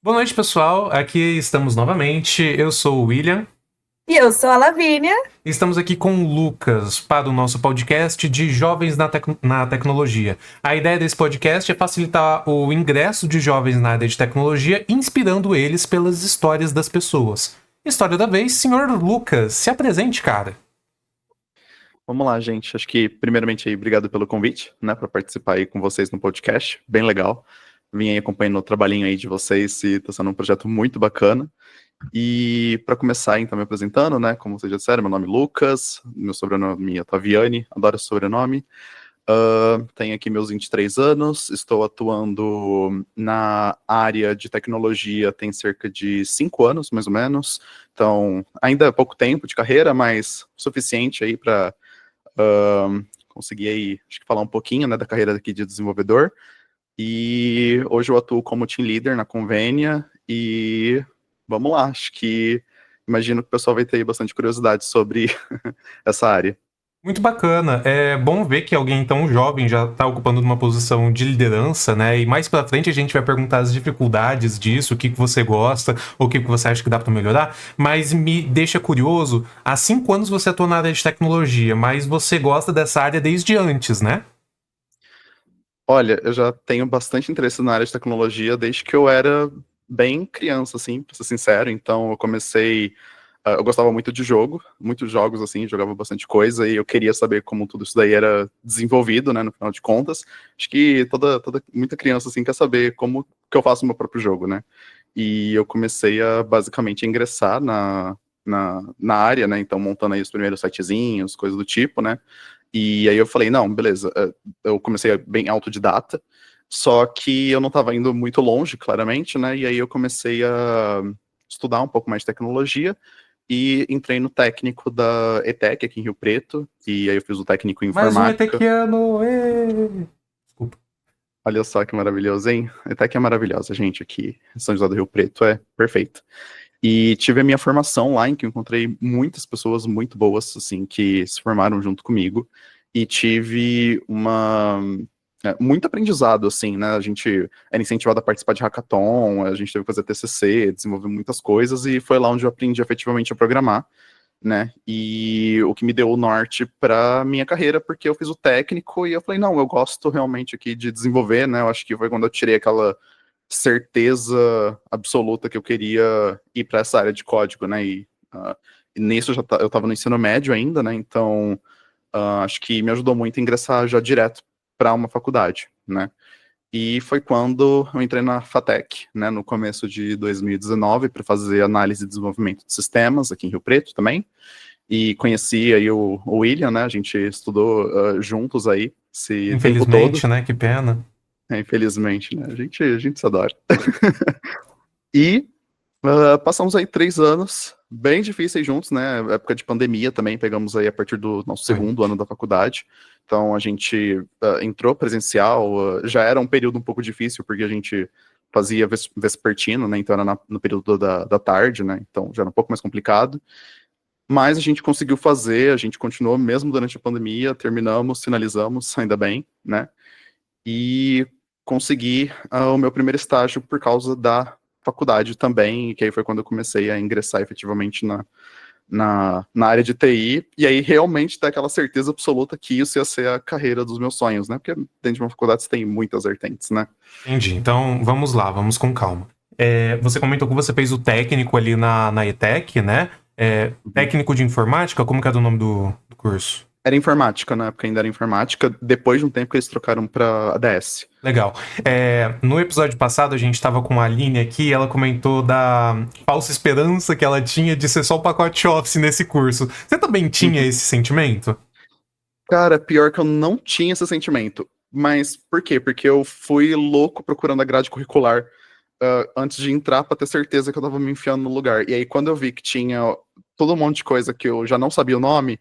Boa noite, pessoal. Aqui estamos novamente. Eu sou o William. E eu sou a Lavínia. Estamos aqui com o Lucas para o nosso podcast de Jovens na Tecnologia. A ideia desse podcast é facilitar o ingresso de jovens na área de tecnologia, inspirando eles pelas histórias das pessoas. História da vez, senhor Lucas, se apresente, cara. Vamos lá, gente. Acho que, primeiramente, aí, obrigado pelo convite, né, para participar aí com vocês no podcast. Bem legal. Vim aí acompanhando o trabalhinho aí de vocês e tá sendo um projeto muito bacana. E para começar, então, me apresentando, né, como vocês já disseram, meu nome é Lucas, meu sobrenome é Taviani, adoro esse sobrenome. Tenho aqui meus 23 anos, estou atuando na área de tecnologia tem cerca de 5 anos, mais ou menos. Então, ainda é pouco tempo de carreira, mas suficiente aí para consegui aí, acho que falar um pouquinho, né, da carreira aqui de desenvolvedor. E hoje eu atuo como team leader na Convênia e vamos lá, acho que imagino que o pessoal vai ter aí bastante curiosidade sobre essa área. Muito bacana. É bom ver que alguém tão jovem já está ocupando uma posição de liderança, né? E mais pra frente a gente vai perguntar as dificuldades disso, o que você gosta, ou o que você acha que dá para melhorar. Mas me deixa curioso, há 5 anos você atua na área de tecnologia, mas você gosta dessa área desde antes, né? Olha, eu já tenho bastante interesse na área de tecnologia desde que eu era bem criança, assim, pra ser sincero. Então eu comecei. Eu gostava muito de jogo, muitos jogos, assim, jogava bastante coisa e eu queria saber como tudo isso daí era desenvolvido, né, no final de contas. Acho que muita criança, assim, quer saber como que eu faço o meu próprio jogo, né? E eu comecei a, basicamente, ingressar na área, né, então montando aí os primeiros sitezinhos, coisas do tipo, né? E aí eu falei, não, beleza, eu comecei bem autodidata, só que eu não estava indo muito longe, claramente, né? E aí eu comecei a estudar um pouco mais de tecnologia e entrei no técnico da ETEC aqui em Rio Preto, e aí eu fiz o técnico em Mais um informática. etequiano! Ê! Desculpa. Olha só que maravilhoso, hein? A ETEC é maravilhosa, gente, aqui em São José do Rio Preto é perfeito. E tive a minha formação lá, em que eu encontrei muitas pessoas muito boas, assim, que se formaram junto comigo, e tive muito aprendizado, assim, né, a gente era incentivado a participar de hackathon, a gente teve que fazer TCC, desenvolver muitas coisas, e foi lá onde eu aprendi efetivamente a programar, né, e o que me deu o norte para minha carreira, porque eu fiz o técnico, e eu falei, não, eu gosto realmente aqui de desenvolver, né, eu acho que foi quando eu tirei aquela certeza absoluta que eu queria ir para essa área de código, né? E nisso eu estava no ensino médio ainda, né? Então acho que me ajudou muito a ingressar já direto para uma faculdade, né? E foi quando eu entrei na FATEC, né? No começo de 2019 para fazer análise e desenvolvimento de sistemas aqui em Rio Preto também. E conheci aí o William, né? A gente estudou juntos aí esse tempo todo. Infelizmente, né? Que pena. Infelizmente, né? A gente se adora. E passamos aí 3 anos bem difíceis juntos, né? Época de pandemia também, pegamos aí a partir do nosso Foi. segundo ano da faculdade. Então a gente entrou presencial, já era um período um pouco difícil, porque a gente fazia vespertino, né? Então era no período da tarde, né? Então já era um pouco mais complicado. Mas a gente conseguiu fazer, a gente continuou mesmo durante a pandemia, terminamos, finalizamos, ainda bem, né? E consegui o meu primeiro estágio por causa da faculdade também, que aí foi quando eu comecei a ingressar efetivamente na área de TI, e aí realmente ter aquela certeza absoluta que isso ia ser a carreira dos meus sonhos, né? Porque dentro de uma faculdade você tem muitas vertentes, né? Entendi. Então, vamos lá, vamos com calma. Você comentou que você fez o técnico ali na ETEC, né? Uhum. Técnico de informática, como que era o nome do curso? Era informática, na época ainda era informática, depois de um tempo que eles trocaram para ADS. Legal. No episódio passado, a gente estava com a Aline aqui, ela comentou da falsa esperança que ela tinha de ser só o pacote Office nesse curso. Você também tinha Uhum. esse sentimento? Cara, pior que eu não tinha esse sentimento. Mas por quê? Porque eu fui louco procurando a grade curricular antes de entrar pra ter certeza que eu tava me enfiando no lugar. E aí, quando eu vi que tinha todo um monte de coisa que eu já não sabia o nome,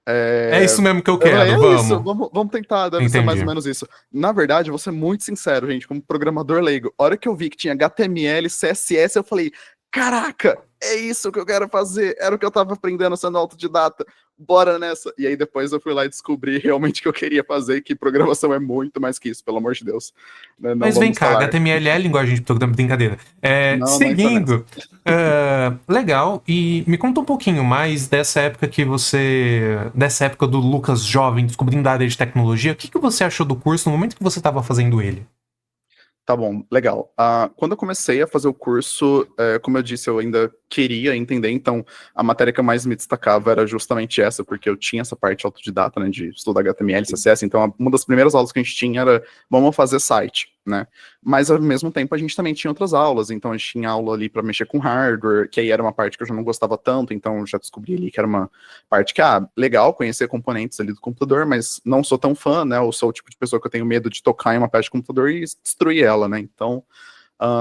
É isso mesmo que eu eu falei, quero, é isso, vamos. vamos tentar, deve ser mais ou Entendi. menos isso. Na verdade, eu vou ser muito sincero, gente, como programador leigo, a hora que eu vi que tinha HTML, CSS, eu falei, caraca, é isso que eu quero fazer, era o que eu tava aprendendo sendo autodidata, bora nessa. E aí depois eu fui lá e descobri realmente o que eu queria fazer, que programação é muito mais que isso, pelo amor de Deus. Né? Não Mas vem vamos cá, falar. HTML é linguagem de programa, brincadeira. Não, não entra nessa. Seguindo, legal, e me conta um pouquinho mais dessa época dessa época do Lucas jovem, descobrindo a área de tecnologia, o que você achou do curso no momento que você estava fazendo ele? Tá bom, legal. Quando eu comecei a fazer o curso, como eu disse, eu ainda queria entender, então a matéria que eu mais me destacava era justamente essa, porque eu tinha essa parte autodidata, né, de estudar HTML, CSS, então uma das primeiras aulas que a gente tinha era vamos fazer site, né? Mas ao mesmo tempo a gente também tinha outras aulas, então a gente tinha aula ali para mexer com hardware, que aí era uma parte que eu já não gostava tanto, então eu já descobri ali que era uma parte que, legal conhecer componentes ali do computador, mas não sou tão fã, né? Eu sou o tipo de pessoa que eu tenho medo de tocar em uma peça de computador e destruir ela, né? Então,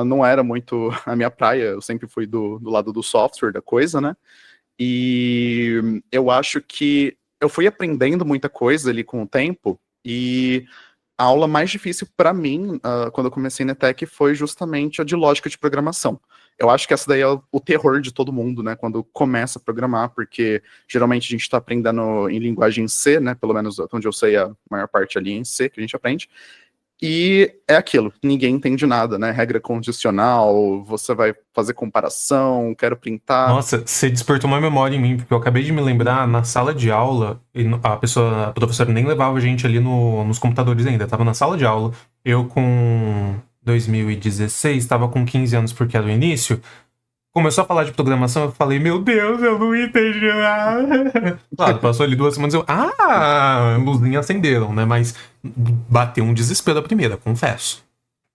não era muito a minha praia, eu sempre fui do lado do software da coisa, né? E eu acho que eu fui aprendendo muita coisa ali com o tempo, e a aula mais difícil para mim, quando eu comecei na Tech, foi justamente a de lógica de programação. Eu acho que essa daí é o terror de todo mundo, né, quando começa a programar, porque geralmente a gente está aprendendo em linguagem C, né, pelo menos onde eu sei a maior parte ali é em C que a gente aprende, e é aquilo, ninguém entende nada, né, regra condicional, você vai fazer comparação, quero printar. Nossa, você despertou uma memória em mim, porque eu acabei de me lembrar, na sala de aula, a professora nem levava a gente ali nos computadores ainda, tava na sala de aula. Eu com 2016, tava com 15 anos porque era o início. Começou a falar de programação, eu falei, meu Deus, eu não entendi nada. Claro, passou ali 2 semanas, luzinhas acenderam, né? Mas bateu um desespero a primeira, confesso.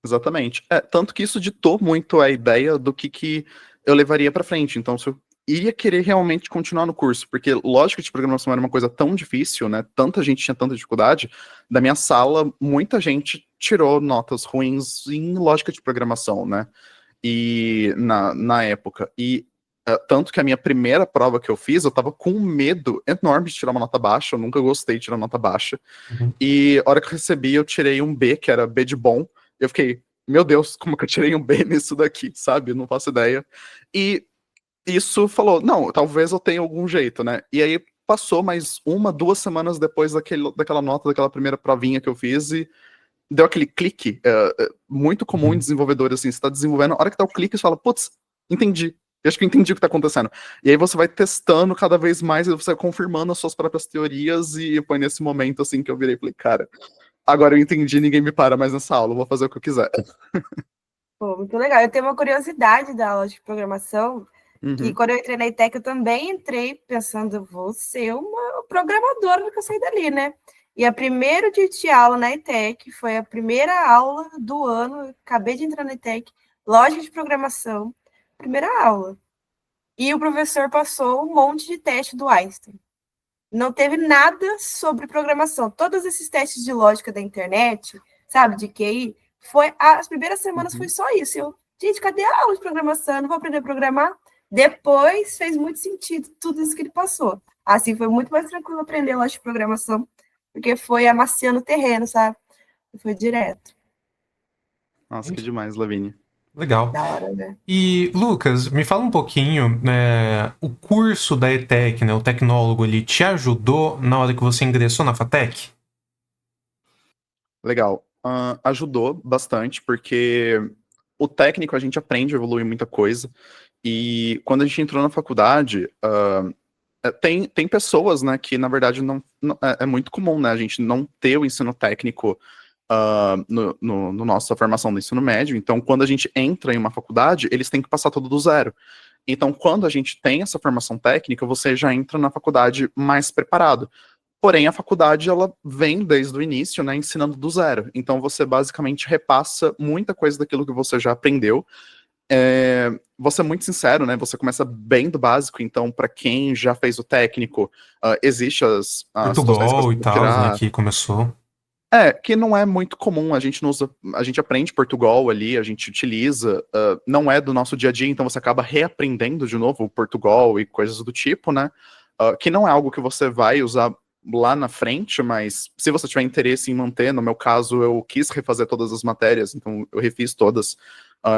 Exatamente. Tanto que isso ditou muito a ideia do que eu levaria para frente. Então, se eu iria querer realmente continuar no curso, porque lógica de programação era uma coisa tão difícil, né? Tanta gente tinha tanta dificuldade. Da minha sala, muita gente tirou notas ruins em lógica de programação, né? E na época. E tanto que a minha primeira prova que eu fiz, eu tava com um medo enorme de tirar uma nota baixa. Eu nunca gostei de tirar nota baixa. Uhum. E a hora que eu recebi, eu tirei um B, que era B de bom. Eu fiquei, meu Deus, como que eu tirei um B nisso daqui, sabe? Não faço ideia. E isso falou, não, talvez eu tenha algum jeito, né? E aí passou mais 1, 2 semanas depois daquela nota, daquela primeira provinha que eu fiz, e deu aquele clique, muito comum em Uhum. desenvolvedores, assim, você tá desenvolvendo, a hora que dá o clique, você fala, putz, entendi. Eu acho que eu entendi o que tá acontecendo. E aí você vai testando cada vez mais, e você vai confirmando as suas próprias teorias, e foi nesse momento, assim, que eu virei e falei, cara, agora eu entendi, ninguém me para mais nessa aula, eu vou fazer o que eu quiser. Pô, muito legal. Eu tenho uma curiosidade da aula de programação, que Uhum. quando eu entrei na ETEC, eu também entrei pensando, vou ser uma programadora no que eu saí dali, né? E a primeiro dia de aula na ETEC foi a primeira aula do ano, acabei de entrar na ETEC, lógica de programação, primeira aula. E o professor passou um monte de teste do Einstein. Não teve nada sobre programação. Todos esses testes de lógica da internet, sabe, de QI, as primeiras semanas foi só isso. Gente, cadê a aula de programação? Eu não vou aprender a programar? Depois fez muito sentido tudo isso que ele passou. Assim, foi muito mais tranquilo aprender lógica de programação, porque foi amaciando o terreno, sabe? Foi direto. Nossa, que demais, Lavínia. Legal. Da hora, né? E, Lucas, me fala um pouquinho, né, o curso da ETEC, né, o tecnólogo, ele te ajudou na hora que você ingressou na FATEC? Legal. Ajudou bastante, porque o técnico a gente aprende a evoluir muita coisa, e quando a gente entrou na faculdade, tem pessoas, né, que na verdade é muito comum, né, a gente não ter o ensino técnico no nossa formação do ensino médio. Então, quando a gente entra em uma faculdade, eles têm que passar tudo do zero. Então, quando a gente tem essa formação técnica, você já entra na faculdade mais preparado. Porém, a faculdade, ela vem desde o início, né, ensinando do zero. Então, você basicamente repassa muita coisa daquilo que você já aprendeu. Vou ser muito sincero, né, você começa bem do básico. Então, para quem já fez o técnico, existe as situações que você Portugal e pode tal, né, tirar. que começou. Que não é muito comum, a gente não usa, a gente aprende Portugal ali, a gente utiliza, não é do nosso dia a dia, então você acaba reaprendendo de novo o Portugal e coisas do tipo, né? Que não é algo que você vai usar lá na frente, mas se você tiver interesse em manter, no meu caso, eu quis refazer todas as matérias, então eu refiz todas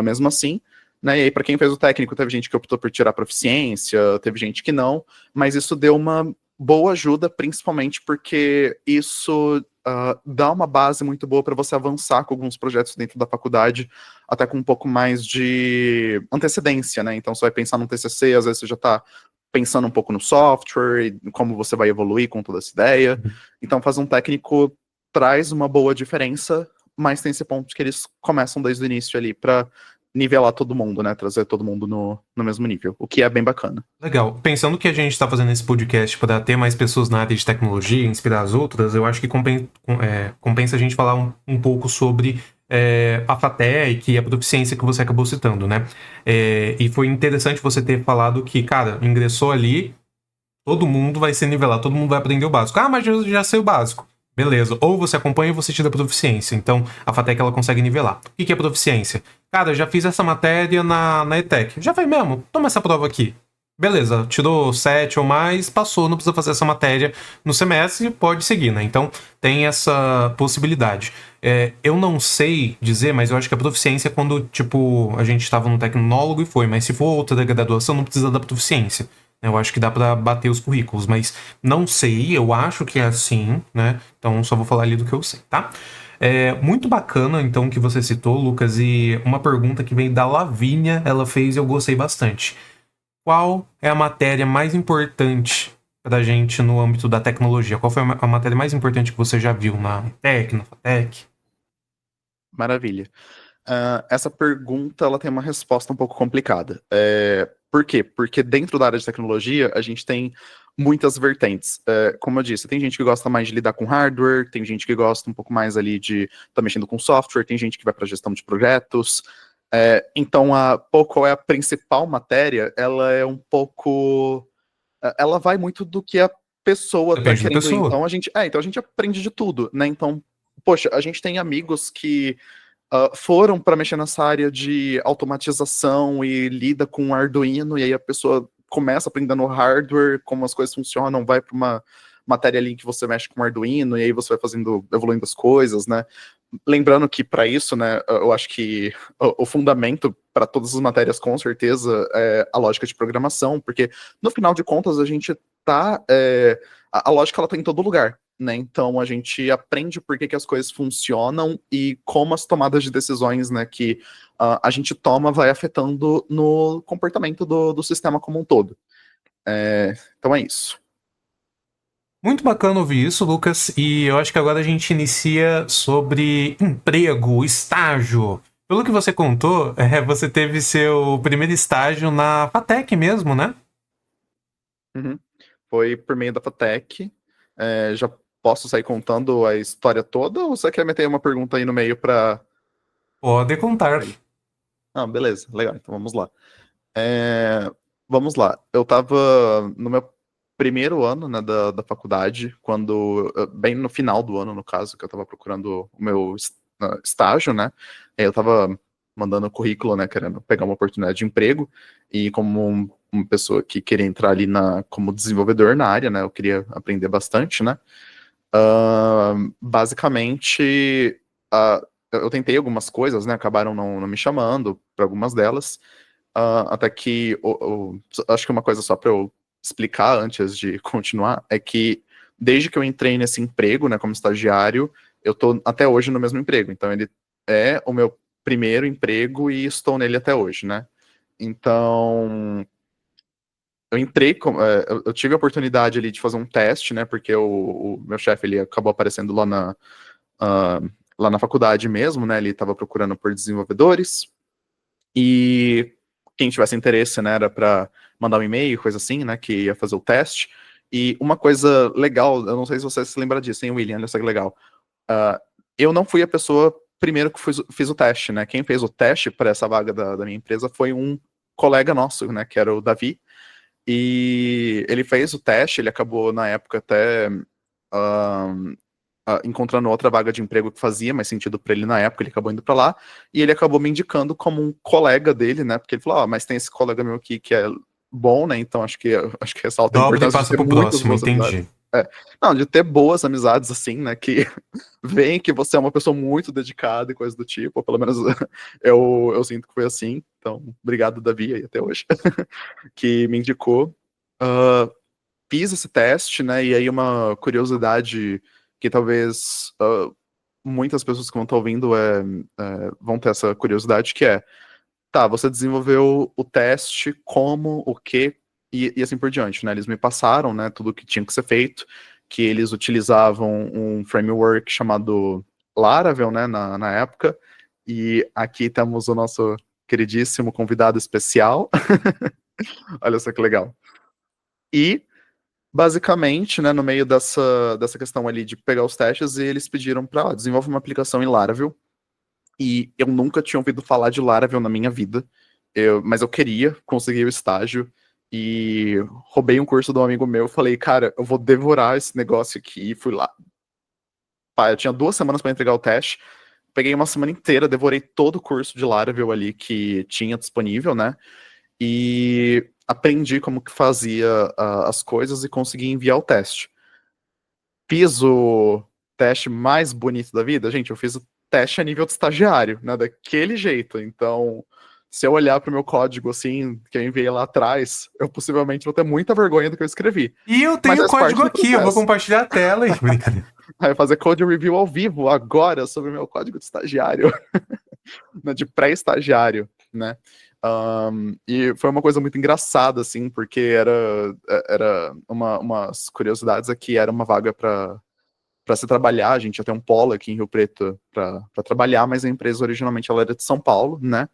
mesmo assim. né? E aí, para quem fez o técnico, teve gente que optou por tirar proficiência, teve gente que não, mas isso deu uma boa ajuda, principalmente porque isso dá uma base muito boa para você avançar com alguns projetos dentro da faculdade, até com um pouco mais de antecedência, né? Então, você vai pensar no TCC, às vezes você já está pensando um pouco no software, e como você vai evoluir com toda essa ideia. Então, fazer um técnico traz uma boa diferença, mas tem esse ponto que eles começam desde o início ali para nivelar todo mundo, né? Trazer todo mundo no mesmo nível, o que é bem bacana. Legal. Pensando que a gente está fazendo esse podcast para ter mais pessoas na área de tecnologia e inspirar as outras, eu acho que compensa a gente falar um pouco sobre a FATEC e a proficiência que você acabou citando, né? E foi interessante você ter falado que, cara, ingressou ali, todo mundo vai ser nivelado, todo mundo vai aprender o básico. Ah, mas eu já sei o básico. Beleza. Ou você acompanha ou você tira proficiência. Então, a FATEC ela consegue nivelar. O que é proficiência? Cara, já fiz essa matéria na ETEC. Já foi mesmo? Toma essa prova aqui. Beleza, tirou 7 ou mais, passou, não precisa fazer essa matéria no semestre, pode seguir, né? Então, tem essa possibilidade. Eu não sei dizer, mas eu acho que a proficiência é quando, tipo, a gente estava no tecnólogo e foi, mas se for outra da graduação, não precisa da proficiência. Eu acho que dá pra bater os currículos, mas não sei, eu acho que é assim, né? Então só vou falar ali do que eu sei, tá? Muito bacana, então, que você citou, Lucas, e uma pergunta que veio da Lavínia, ela fez e eu gostei bastante. Qual é a matéria mais importante pra gente no âmbito da tecnologia? Qual foi a matéria mais importante que você já viu na ETEC, na FATEC? Maravilha. Essa pergunta ela tem uma resposta um pouco complicada. Por quê? Porque dentro da área de tecnologia a gente tem muitas vertentes. Como eu disse, tem gente que gosta mais de lidar com hardware, tem gente que gosta um pouco mais ali de estar mexendo com software, tem gente que vai para gestão de projetos. Então, qual é a principal matéria? Ela é um pouco... ela vai muito do que a pessoa está Depende da querendo. pessoa. Então a gente aprende de tudo, né? Então, poxa, a gente tem amigos que foram para mexer nessa área de automatização e lida com Arduino, e aí a pessoa começa aprendendo hardware, como as coisas funcionam, vai para uma matéria ali que você mexe com Arduino, e aí você vai evoluindo as coisas, né? Lembrando que para isso, né, eu acho que o fundamento para todas as matérias, com certeza, é a lógica de programação, porque no final de contas a gente tá. A lógica ela tá em todo lugar, né? Então a gente aprende por que as coisas funcionam e como as tomadas de decisões, né, que a gente toma vai afetando no comportamento do sistema como um todo. Então é isso. Muito bacana ouvir isso, Lucas, e eu acho que agora a gente inicia sobre emprego, estágio. Pelo que você contou, você teve seu primeiro estágio na FATEC mesmo, né? Uhum. Foi por meio da FATEC. Já posso sair contando a história toda ou você quer meter uma pergunta aí no meio para... Pode contar. Beleza, legal, então vamos lá. Vamos lá, eu tava no meu primeiro ano, né, da faculdade, bem no final do ano, no caso, que eu tava procurando o meu estágio, né, eu tava mandando currículo, né, querendo pegar uma oportunidade de emprego, e como uma pessoa que queria entrar ali como desenvolvedor na área, né, eu queria aprender bastante, né, basicamente, eu tentei algumas coisas, né, acabaram não me chamando para algumas delas, até que, acho que uma coisa só para eu explicar antes de continuar, é que desde que eu entrei nesse emprego, né, como estagiário, eu tô até hoje no mesmo emprego, então ele é o meu primeiro emprego e estou nele até hoje, né, então eu entrei, eu tive a oportunidade ali de fazer um teste, né, porque o meu chefe, ele acabou aparecendo lá na faculdade mesmo, né, ele estava procurando por desenvolvedores, e quem tivesse interesse, né, era para mandar um e-mail, coisa assim, né, que ia fazer o teste. E uma coisa legal, eu não sei se você se lembra disso, hein, William, olha só que legal. Eu não fui a pessoa primeiro que fiz o teste, né, quem fez o teste para essa vaga da minha empresa foi um colega nosso, né, que era o Davi, e ele fez o teste, ele acabou na época até encontrando outra vaga de emprego que fazia mais sentido para ele na época, ele acabou indo para lá, e ele acabou me indicando como um colega dele, né, porque ele falou, mas tem esse colega meu aqui que é bom, né, então acho que ressalta a Dobra e importância de passa ter pro muitas próximo, boas entendi. amizades. Não, de ter boas amizades, assim, né, que veem que você é uma pessoa muito dedicada e coisa do tipo, ou pelo menos eu sinto que foi assim, então, obrigado, Davi, aí até hoje, que me indicou. Ah, fiz esse teste, né, e aí uma curiosidade que talvez muitas pessoas que vão estar ouvindo vão ter essa curiosidade, que é, tá, você desenvolveu o teste, como, o quê, e assim por diante, né? Eles me passaram, né, tudo o que tinha que ser feito, que eles utilizavam um framework chamado Laravel, né, na época, e aqui temos o nosso queridíssimo convidado especial. Olha só que legal. E, basicamente, né, no meio dessa questão ali de pegar os testes, eles pediram para desenvolver uma aplicação em Laravel, e eu nunca tinha ouvido falar de Laravel na minha vida, mas eu queria conseguir o estágio, e roubei um curso de um amigo meu, falei, cara, eu vou devorar esse negócio aqui, e fui lá. Pá, eu tinha 2 semanas para entregar o teste, peguei uma semana inteira, devorei todo o curso de Laravel ali que tinha disponível, né, e aprendi como que fazia as coisas e consegui enviar o teste. Fiz o teste mais bonito da vida? Gente, eu fiz o teste a nível de estagiário, né? Daquele jeito. Então, se eu olhar para o meu código, assim, que eu enviei lá atrás, eu possivelmente vou ter muita vergonha do que eu escrevi. E eu Mas tenho o faz parte código do aqui, eu vou processo. compartilhar a tela e... Brincadeira. Aí fazer code review ao vivo agora sobre o meu código de estagiário, né, de pré-estagiário, né? E foi uma coisa muito engraçada, assim, porque era umas curiosidades aqui, era uma vaga para se trabalhar, a gente ia ter um polo aqui em Rio Preto para trabalhar, mas a empresa originalmente ela era de São Paulo, né?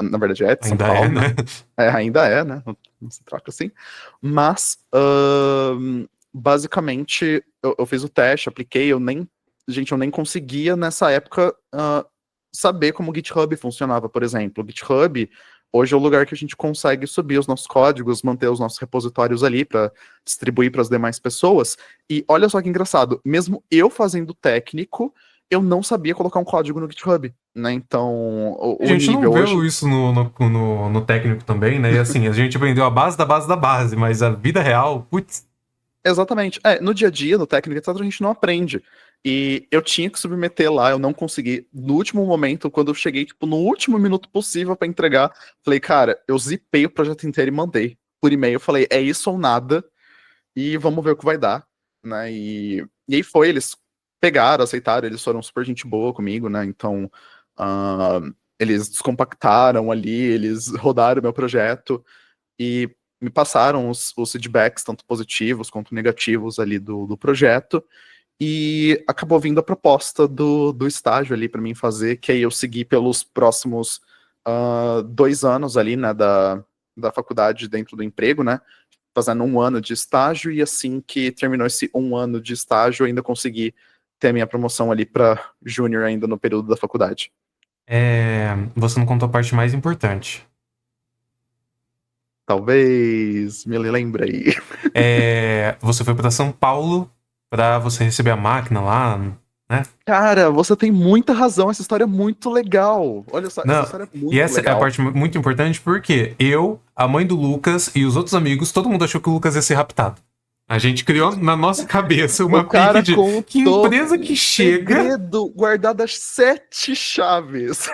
Na verdade é de São Ainda é, Paulo, né? né? Ainda é, né? Não se troca assim. Mas, basicamente, eu fiz o teste, apliquei, gente, eu nem conseguia nessa época saber como o GitHub funcionava, por exemplo. O GitHub hoje é o lugar que a gente consegue subir os nossos códigos, manter os nossos repositórios ali para distribuir para as demais pessoas. E olha só que engraçado, mesmo eu fazendo técnico, eu não sabia colocar um código no GitHub, né? Então, A o gente não nível vê hoje... isso no técnico também, né? E assim, a gente aprendeu a base da base da base, mas a vida real, putz. Exatamente. No dia a dia, no técnico, etc., a gente não aprende. E eu tinha que submeter lá, eu não consegui. No último momento, quando eu cheguei, tipo, no último minuto possível para entregar, falei, cara, eu zipei o projeto inteiro e mandei por e-mail. Falei, é isso ou nada, e vamos ver o que vai dar, né? E aí foi, eles pegaram, aceitaram, eles foram super gente boa comigo, né? Então, eles descompactaram ali, eles rodaram o meu projeto e me passaram os feedbacks, tanto positivos quanto negativos ali do projeto, e acabou vindo a proposta do estágio ali para mim fazer, que aí eu segui pelos próximos 2 anos ali, né, da faculdade dentro do emprego, né, fazendo 1 ano de estágio, e assim que terminou esse 1 ano de estágio, eu ainda consegui ter a minha promoção ali para júnior ainda no período da faculdade. Você não contou a parte mais importante. Talvez me lembre aí. Você foi pra São Paulo pra você receber a máquina lá, né? Cara, você tem muita razão, essa história é muito legal. Olha só, essa Não, história é e muito essa é a legal. parte muito importante porque eu, a mãe do Lucas e os outros amigos, todo mundo achou que o Lucas ia ser raptado. A gente criou na nossa cabeça O uma pique cara de que contou empresa um que chega. segredo guardado às 7 chaves.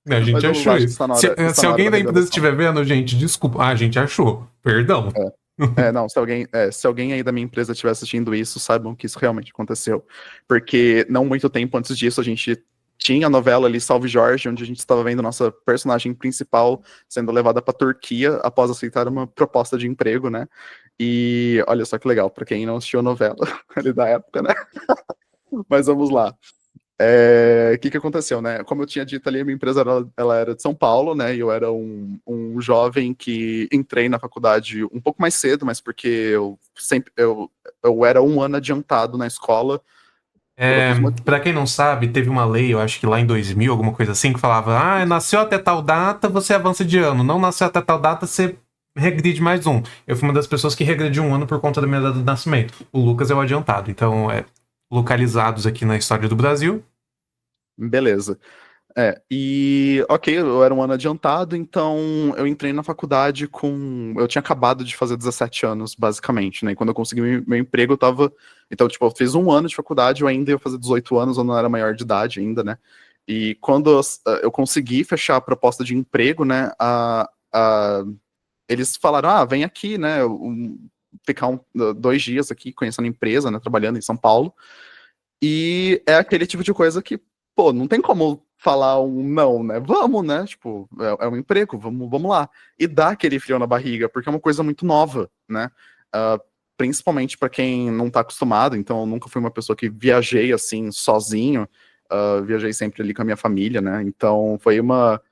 A gente Mas vamos lá, achou acho que isso. está na Se, hora, está se na hora alguém da da empresa revelação. estiver vendo, gente, desculpa. A gente achou. Perdão. Não, se alguém aí da minha empresa estiver assistindo isso, saibam que isso realmente aconteceu. Porque não muito tempo antes disso, a gente tinha a novela ali, Salve Jorge, onde a gente estava vendo nossa personagem principal sendo levada para Turquia após aceitar uma proposta de emprego, né? E olha só que legal, para quem não assistiu a novela ali da época, né? Mas vamos lá. O que aconteceu, né? Como eu tinha dito ali, a minha empresa ela era de São Paulo, né? E eu era um jovem que entrei na faculdade um pouco mais cedo, mas porque eu era 1 ano adiantado na escola por outros Pra motivos. quem não sabe, teve uma lei, eu acho que lá em 2000, alguma coisa assim, que falava: nasceu até tal data, você avança de ano. Não nasceu até tal data, você regride mais um. Eu fui uma das pessoas que regrediu 1 ano por conta da minha data de nascimento. O Lucas é o adiantado. Então, localizados aqui na história do Brasil. Beleza. Ok, eu era um ano adiantado, então eu entrei na faculdade eu tinha acabado de fazer 17 anos, basicamente, né? E quando eu consegui meu emprego, eu tava. Então, tipo, eu fiz um ano de faculdade, eu ainda ia fazer 18 anos, eu não era maior de idade ainda, né? E quando eu consegui fechar a proposta de emprego, né? Eles falaram: vem aqui, né? Ficar 2 dias aqui conhecendo a empresa, né? Trabalhando em São Paulo. E é aquele tipo de coisa que, pô, não tem como falar um não, né? Vamos, né? Tipo, é um emprego, vamos lá. E dá aquele frio na barriga, porque é uma coisa muito nova, né? Ah, Principalmente para quem não tá acostumado, então eu nunca fui uma pessoa que viajei assim, sozinho. Viajei sempre ali com a minha família, né? Então foi uma.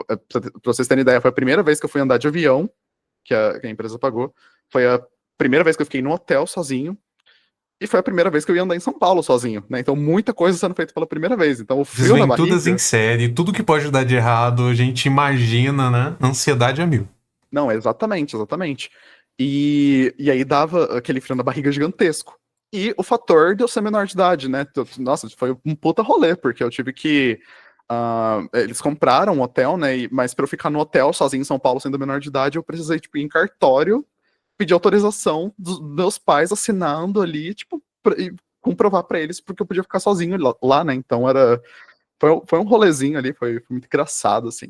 Pra vocês terem ideia, foi a primeira vez que eu fui andar de avião, que a empresa pagou. Foi a primeira vez que eu fiquei no hotel sozinho. E foi a primeira vez que eu ia andar em São Paulo sozinho, né? Então muita coisa sendo feita pela primeira vez. Então o frio na Desventuras em barriga. série, tudo que pode dar de errado, a gente imagina, né? Ansiedade a mil. Não, exatamente, exatamente. E aí dava aquele frio na barriga gigantesco. E o fator de eu ser menor de idade, né? Nossa, foi um puta rolê, porque eu tive que. Eles compraram um hotel, né? Mas pra eu ficar no hotel sozinho em São Paulo sendo menor de idade, eu precisei, tipo, ir em cartório, pedir autorização dos meus pais assinando ali, tipo, e comprovar pra eles porque eu podia ficar sozinho lá, né? Então foi um rolezinho ali, foi muito engraçado, assim.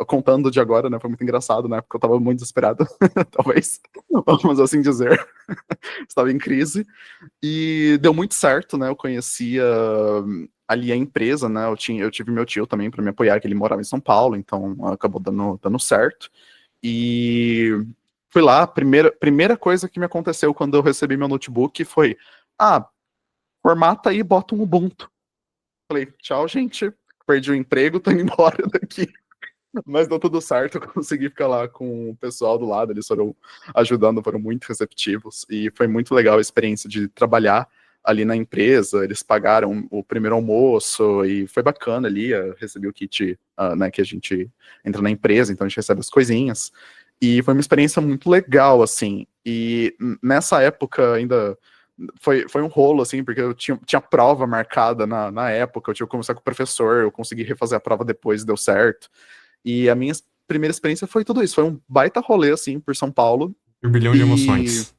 Contando de agora, né? Foi muito engraçado, né? Porque eu tava muito desesperado, talvez, vamos assim dizer. Estava em crise. E deu muito certo, né? Eu conhecia ali a empresa, né? Eu tive meu tio também para me apoiar, que ele morava em São Paulo, então acabou dando certo. E fui lá, primeira coisa que me aconteceu quando eu recebi meu notebook foi: formata aí e bota um Ubuntu. Falei, tchau, gente. Perdi o emprego, tô indo embora daqui. Mas deu tudo certo, eu consegui ficar lá com o pessoal do lado, eles foram ajudando, foram muito receptivos, e foi muito legal a experiência de trabalhar ali na empresa, eles pagaram o primeiro almoço, e foi bacana ali, eu recebi o kit, né, que a gente entra na empresa, então a gente recebe as coisinhas, e foi uma experiência muito legal, assim, e nessa época ainda foi um rolo, assim, porque eu tinha prova marcada na época, eu tive que conversar com o professor, eu consegui refazer a prova depois, deu certo. E a minha primeira experiência foi tudo isso. Foi um baita rolê, assim, por São Paulo. Turbilhão de E emoções.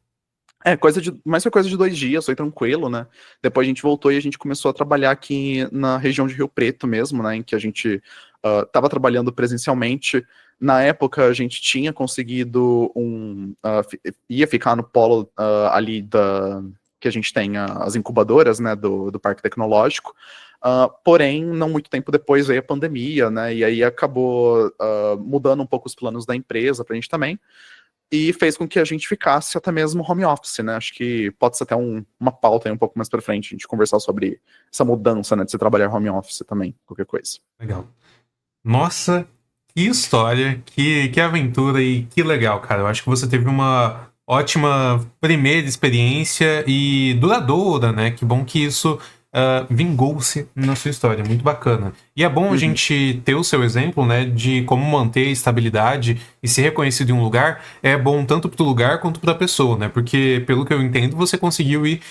mas foi coisa de 2 dias, foi tranquilo, né? Depois a gente voltou e a gente começou a trabalhar aqui na região de Rio Preto mesmo, né? Em que a gente estava trabalhando presencialmente. Na época a gente tinha conseguido ia ficar no polo ali que a gente tem as incubadoras, né? Do Parque Tecnológico. Porém, não muito tempo depois veio a pandemia, né? E aí acabou mudando um pouco os planos da empresa pra gente também. E fez com que a gente ficasse até mesmo home office, né? Acho que pode ser até uma pauta aí um pouco mais pra frente, a gente conversar sobre essa mudança, né? De você trabalhar home office também, qualquer coisa. Legal. Nossa, que história, que aventura e que legal, cara. Eu acho que você teve uma ótima primeira experiência e duradoura, né? Que bom que isso vingou-se na sua história. Muito bacana. E é bom a Uhum. gente ter o seu exemplo, né? De como manter a estabilidade e ser reconhecido em um lugar. É bom tanto para o lugar quanto para a pessoa, né? Porque, pelo que eu entendo, você conseguiu ir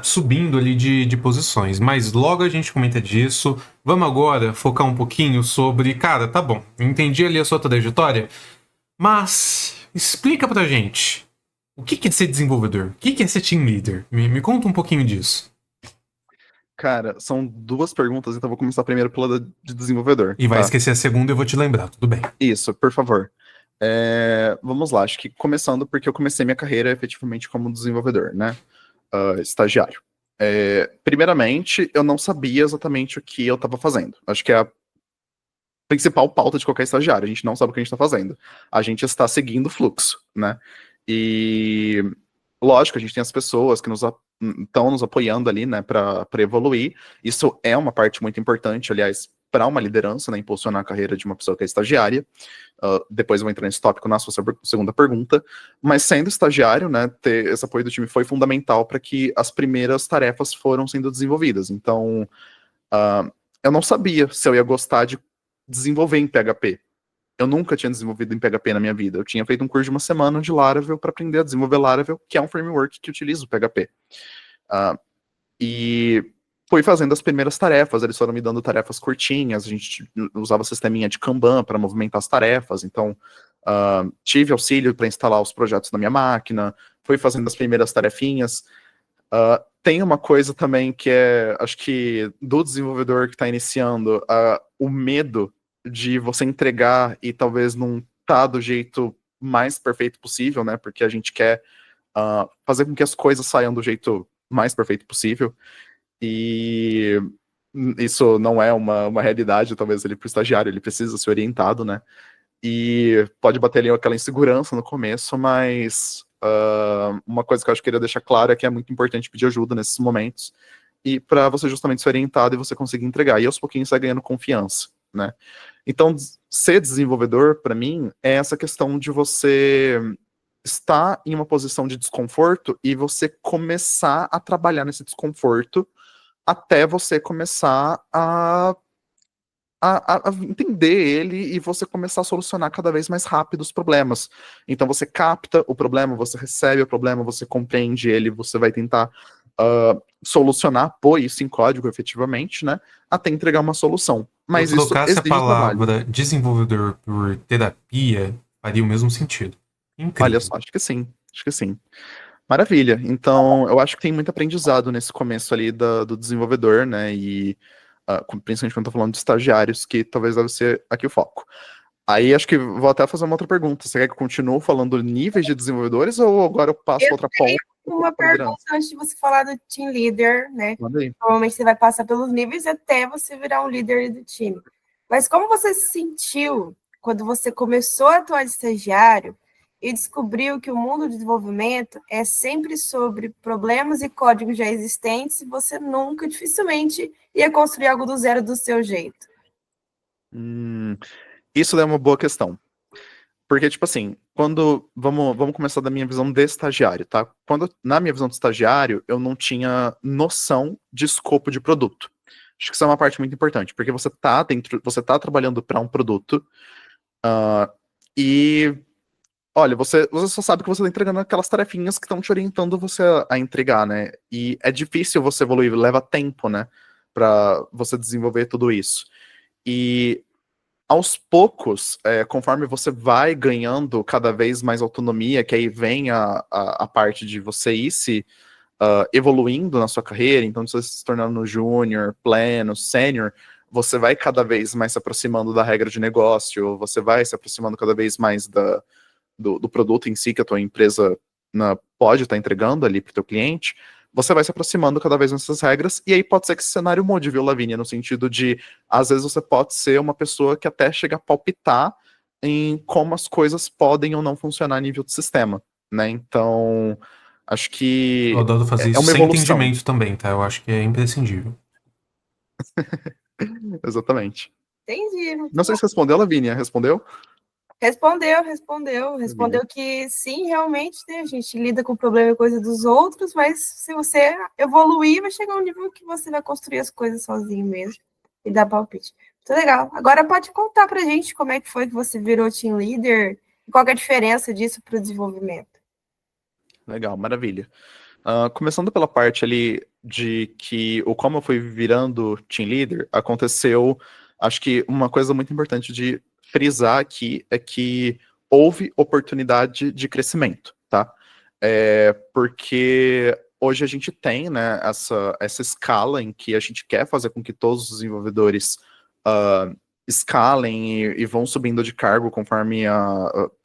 subindo ali de posições. Mas logo a gente comenta disso. Vamos agora focar um pouquinho sobre. Cara, tá bom, eu entendi ali a sua trajetória, mas explica pra gente o que é ser desenvolvedor? O que é ser team leader? Me conta um pouquinho disso. Cara, são duas perguntas, então eu vou começar primeiro pela de desenvolvedor, E vai tá? esquecer a segunda, eu vou te lembrar, tudo bem. Isso, por favor. Vamos lá, acho que começando porque eu comecei minha carreira efetivamente como desenvolvedor, né? Estagiário. Primeiramente, eu não sabia exatamente o que eu estava fazendo. Acho que é a principal pauta de qualquer estagiário. A gente não sabe o que a gente está fazendo. A gente está seguindo o fluxo, né? E lógico, a gente tem as pessoas que estão nos apoiando ali, né, para evoluir. Isso é uma parte muito importante, aliás, para uma liderança, né, impulsionar a carreira de uma pessoa que é estagiária. Depois eu vou entrar nesse tópico na sua segunda pergunta. Mas sendo estagiário, né, ter esse apoio do time foi fundamental para que as primeiras tarefas foram sendo desenvolvidas. Então, eu não sabia se eu ia gostar de desenvolver em PHP. Eu nunca tinha desenvolvido em PHP na minha vida. Eu tinha feito um curso de uma semana de Laravel para aprender a desenvolver Laravel, que é um framework que utiliza o PHP. E fui fazendo as primeiras tarefas, eles foram me dando tarefas curtinhas, a gente usava sisteminha de Kanban para movimentar as tarefas, então tive auxílio para instalar os projetos na minha máquina, fui fazendo as primeiras tarefinhas. Tem uma coisa também que acho que do desenvolvedor que está iniciando, o medo de você entregar e talvez não tá do jeito mais perfeito possível, né, porque a gente quer fazer com que as coisas saiam do jeito mais perfeito possível, e isso não é uma realidade, talvez ele pro estagiário, ele precisa ser orientado, né, e pode bater ali aquela insegurança no começo, mas uma coisa que eu acho que queria deixar claro é que é muito importante pedir ajuda nesses momentos, e para você justamente ser orientado e você conseguir entregar, e aos pouquinhos você vai ganhando confiança, né. Então, ser desenvolvedor, para mim, é essa questão de você estar em uma posição de desconforto e você começar a trabalhar nesse desconforto até você começar a entender ele e você começar a solucionar cada vez mais rápido os problemas. Então você capta o problema, você recebe o problema, você compreende ele, você vai tentar solucionar, pôr isso em código efetivamente, né, até entregar uma solução. Mas Se eu isso trocasse a exige trabalho. palavra desenvolvedor por terapia, faria o mesmo sentido. Incrível. Olha só, acho que sim, acho que sim. Maravilha. Então, eu acho que tem muito aprendizado nesse começo ali do desenvolvedor, né? E principalmente quando eu tô falando de estagiários, que talvez deve ser aqui o foco. Aí acho que vou até fazer uma outra pergunta. Você quer que eu continue falando níveis de desenvolvedores ou agora eu passo outra ponta? Uma pergunta antes de você falar do team leader, né? Manda aí. Provavelmente você vai passar pelos níveis até você virar um líder do time. Mas como você se sentiu quando você começou a atuar de estagiário e descobriu que o mundo do desenvolvimento é sempre sobre problemas e códigos já existentes e você nunca, dificilmente, ia construir algo do zero do seu jeito? Isso é uma boa questão. Porque, tipo assim, vamos começar da minha visão de estagiário, tá? Na minha visão de estagiário, eu não tinha noção de escopo de produto. Acho que isso é uma parte muito importante, porque você tá trabalhando para um produto, e olha, você só sabe que você tá entregando aquelas tarefinhas que estão te orientando você a entregar, né? E é difícil você evoluir, leva tempo, né? Pra você desenvolver tudo isso. E aos poucos, conforme você vai ganhando cada vez mais autonomia, que aí vem a parte de você ir se evoluindo na sua carreira, então você se tornando júnior, pleno, sênior, você vai cada vez mais se aproximando da regra de negócio, você vai se aproximando cada vez mais do produto em si que a tua empresa pode estar entregando ali para o teu cliente, você vai se aproximando cada vez dessas regras, e aí pode ser que esse cenário mude, viu, Lavínia? No sentido de, às vezes você pode ser uma pessoa que até chega a palpitar em como as coisas podem ou não funcionar a nível de sistema, né? Então, acho que Eu adoro fazer é isso uma sem evolução. entendimento também, tá? Eu acho que é imprescindível. Exatamente. Entendi. Não sei se respondeu, Lavínia. Respondeu? Respondeu que sim, realmente, né, a gente lida com o problema e coisa dos outros, mas se você evoluir, vai chegar um nível que você vai construir as coisas sozinho mesmo e dar palpite. Muito legal. Agora pode contar pra gente como é que foi que você virou team leader e qual que é a diferença disso para o desenvolvimento. Legal, maravilha. Começando pela parte ali de que como eu fui virando team leader, aconteceu, acho que uma coisa muito importante de frisar aqui é que houve oportunidade de crescimento, tá? Porque hoje a gente tem, né, essa escala em que a gente quer fazer com que todos os desenvolvedores escalem e vão subindo de cargo conforme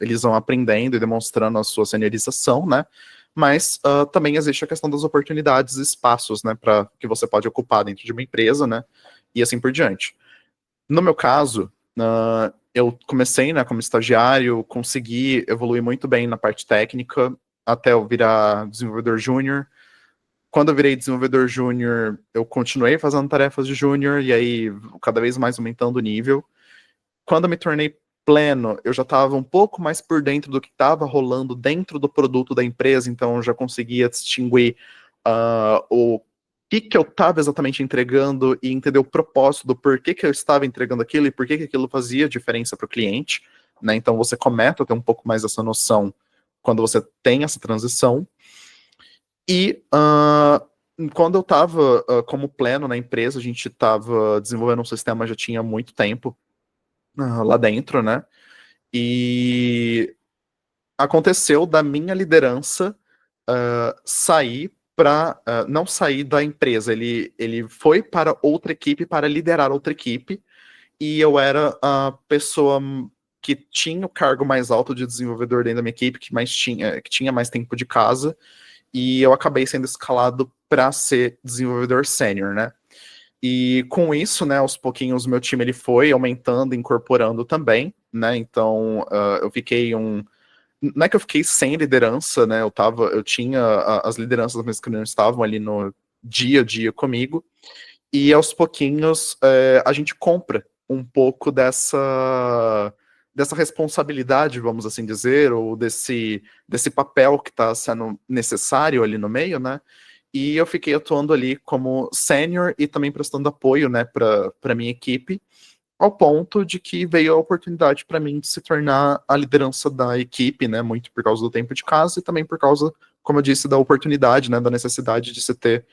eles vão aprendendo e demonstrando a sua seniorização, né? Mas também existe a questão das oportunidades e espaços, né, para que você pode ocupar dentro de uma empresa, né, e assim por diante. No meu caso, eu comecei, né, como estagiário, consegui evoluir muito bem na parte técnica, até eu virar desenvolvedor júnior. Quando eu virei desenvolvedor júnior, eu continuei fazendo tarefas de júnior, e aí cada vez mais aumentando o nível. Quando eu me tornei pleno, eu já estava um pouco mais por dentro do que estava rolando dentro do produto da empresa, então eu já conseguia distinguir o que eu estava exatamente entregando e entender o propósito do porquê que eu estava entregando aquilo e por que aquilo fazia diferença para o cliente, né? Então você começa a ter um pouco mais dessa noção quando você tem essa transição. E quando eu estava como pleno na empresa, a gente estava desenvolvendo um sistema já tinha muito tempo lá dentro, né? E aconteceu da minha liderança sair para não sair da empresa, ele foi para outra equipe para liderar outra equipe, e eu era a pessoa que tinha o cargo mais alto de desenvolvedor dentro da minha equipe, que tinha mais tempo de casa, e eu acabei sendo escalado para ser desenvolvedor sênior, né? E com isso, né, aos pouquinhos, meu time ele foi aumentando, incorporando também, né? Então, eu fiquei não é que eu fiquei sem liderança, né? Eu tinha as lideranças das minhas crianças estavam ali no dia a dia comigo, e aos pouquinhos a gente compra um pouco dessa responsabilidade, vamos assim dizer, ou desse papel que está sendo necessário ali no meio, né? E eu fiquei atuando ali como sênior e também prestando apoio, né, para minha equipe, ao ponto de que veio a oportunidade para mim de se tornar a liderança da equipe, né, muito por causa do tempo de casa e também por causa, como eu disse, da oportunidade, né, da necessidade de se ter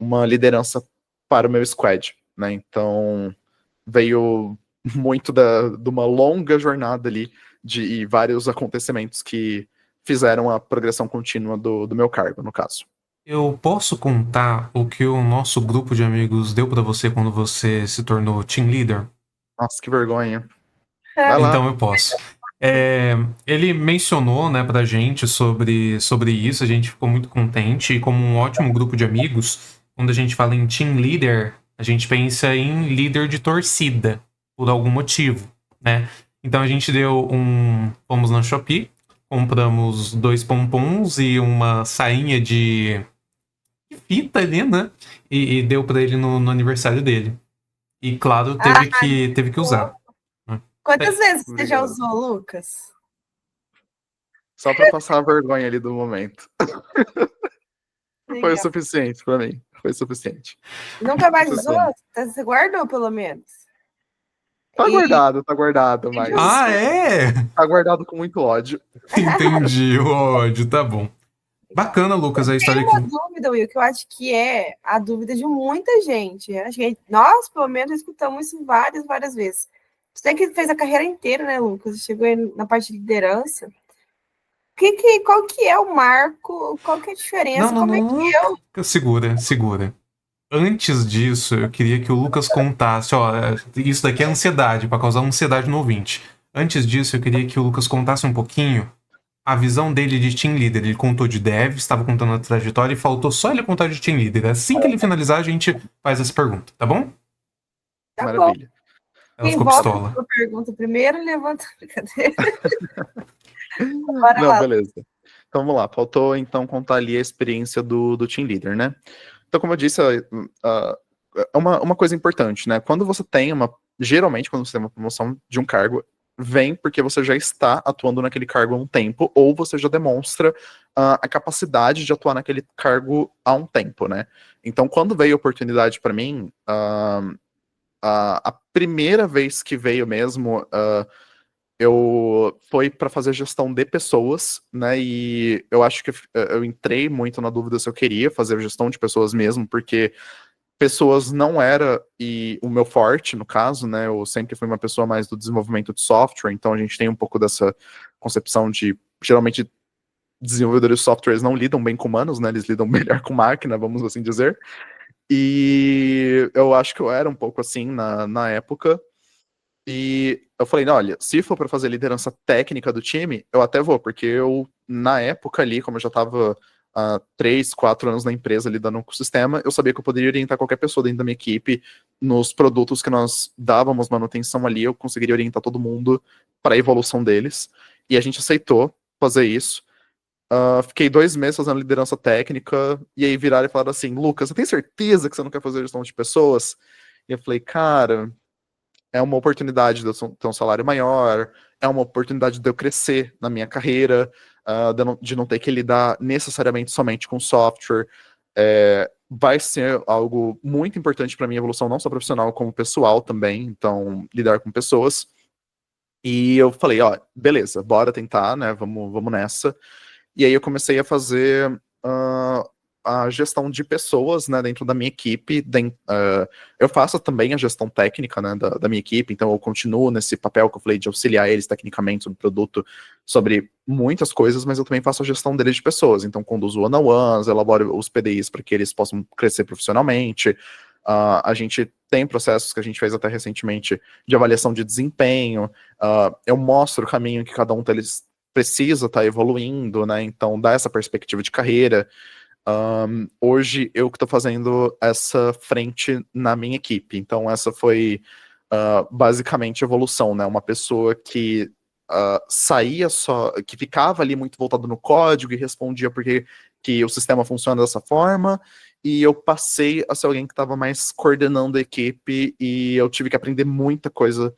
uma liderança para o meu squad, né? Então veio muito de uma longa jornada ali e vários acontecimentos que fizeram a progressão contínua do meu cargo, no caso. Eu posso contar o que o nosso grupo de amigos deu pra você quando você se tornou team leader? Nossa, que vergonha. Vai Então lá. eu posso. Ele mencionou, né, pra gente sobre isso, a gente ficou muito contente, e como um ótimo grupo de amigos, quando a gente fala em team leader, a gente pensa em líder de torcida, por algum motivo, né? Então a gente fomos na Shopee, compramos 2 pompons e uma sainha de fita ali, né? E deu pra ele no aniversário dele. E claro, teve que usar. Né? Quantas vezes você já Obrigado. usou, Lucas? Só para passar a vergonha ali do momento. Foi o Legal. suficiente para mim. Foi suficiente. Nunca mais Suficiente. usou? Você guardou, pelo menos. Tá E guardado, mas Ah, é? tá guardado com muito ódio. Entendi, o ódio, tá bom. Bacana, Lucas, a história tem uma aqui. dúvida, Will, que eu acho que é a dúvida de muita gente. Acho que nós, pelo menos, escutamos isso várias vezes. Você que fez a carreira inteira, né, Lucas? Chegou aí na parte de liderança. Qual que é o marco? Qual que é a diferença? Como é que é o... Segura. Antes disso, eu queria que o Lucas contasse, ó, isso daqui é ansiedade, pra causar ansiedade no ouvinte. Antes disso, eu queria que o Lucas contasse um pouquinho a visão dele de team leader. Ele contou de dev, estava contando a trajetória e faltou só ele contar de team leader. Assim que ele finalizar, a gente faz essa pergunta, tá bom? Tá bom. Maravilha. Ela Quem ficou volta pistola. a pergunta primeiro, levanta a brincadeira. Bora Não, lá. beleza. Então vamos lá. Faltou então contar ali a experiência do team leader, né? Então, como eu disse, é uma coisa importante, né? Geralmente, quando você tem uma promoção de um cargo, vem porque você já está atuando naquele cargo há um tempo, ou você já demonstra a capacidade de atuar naquele cargo há um tempo, né? Então, quando veio a oportunidade para mim, a primeira vez que veio mesmo, foi para fazer gestão de pessoas, né? E eu acho que eu entrei muito na dúvida se eu queria fazer gestão de pessoas mesmo, porque pessoas não era o meu forte, no caso, né? Eu sempre fui uma pessoa mais do desenvolvimento de software, então a gente tem um pouco dessa concepção de, geralmente, desenvolvedores de softwares não lidam bem com humanos, né? Eles lidam melhor com máquina, vamos assim dizer. E eu acho que eu era um pouco assim na época. E eu falei, não, olha, se for para fazer liderança técnica do time, eu até vou, porque eu, na época ali, como eu já estava há 3, 4 anos na empresa lidando com o sistema, eu sabia que eu poderia orientar qualquer pessoa dentro da minha equipe nos produtos que nós dávamos manutenção ali, eu conseguiria orientar todo mundo para a evolução deles. E a gente aceitou fazer isso. Fiquei 2 meses fazendo liderança técnica, e aí viraram e falaram assim, Lucas, você tem certeza que você não quer fazer gestão de pessoas? E eu falei, cara, é uma oportunidade de eu ter um salário maior, é uma oportunidade de eu crescer na minha carreira, de não ter que lidar necessariamente somente com software. Vai ser algo muito importante para minha evolução, não só profissional, como pessoal também, então lidar com pessoas. E eu falei, ó, beleza, bora tentar, né, vamos nessa. E aí eu comecei a fazer a gestão de pessoas, né, dentro da minha equipe. Eu faço também a gestão técnica, né, da minha equipe, então eu continuo nesse papel que eu falei de auxiliar eles tecnicamente sobre o produto, sobre muitas coisas, mas eu também faço a gestão deles de pessoas, então conduzo one-on-ones, elaboro os PDIs para que eles possam crescer profissionalmente. A gente tem processos que a gente fez até recentemente de avaliação de desempenho. Eu mostro o caminho que cada um deles precisa estar evoluindo, né? Então dá essa perspectiva de carreira. Hoje eu que estou fazendo essa frente na minha equipe. Então essa foi basicamente a evolução, né? Uma pessoa que saía só, que ficava ali muito voltado no código e respondia porque que o sistema funciona dessa forma, e eu passei a ser alguém que estava mais coordenando a equipe, e eu tive que aprender muita coisa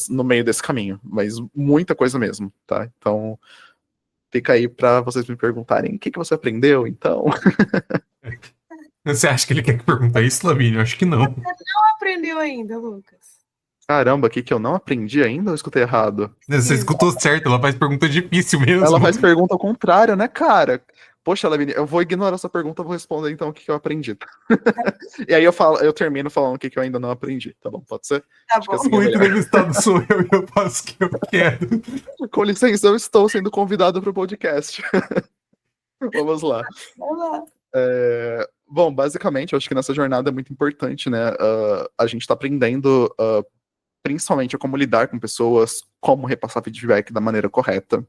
no meio desse caminho, mas muita coisa mesmo, tá? Então, fica aí para vocês me perguntarem, o que você aprendeu, então? Você acha que ele quer que pergunte isso, Lavínia? Eu acho que não. Você não aprendeu ainda, Lucas. Caramba, o que eu não aprendi ainda ou eu escutei errado? Você escutou certo, ela faz pergunta difícil mesmo. Ela faz pergunta ao contrário, né, cara? Poxa, Lavínia, eu vou ignorar essa pergunta, vou responder então o que eu aprendi. E aí eu termino falando o que eu ainda não aprendi, tá bom? Pode ser? Tá Acho que bom. assim é O melhor. entrevistado sou eu e eu faço o que eu quero. Com licença, eu estou sendo convidado para o podcast. Vamos lá. Vamos lá. Bom, basicamente, eu acho que nessa jornada é muito importante, né? A gente está aprendendo, principalmente, a como lidar com pessoas, como repassar feedback da maneira correta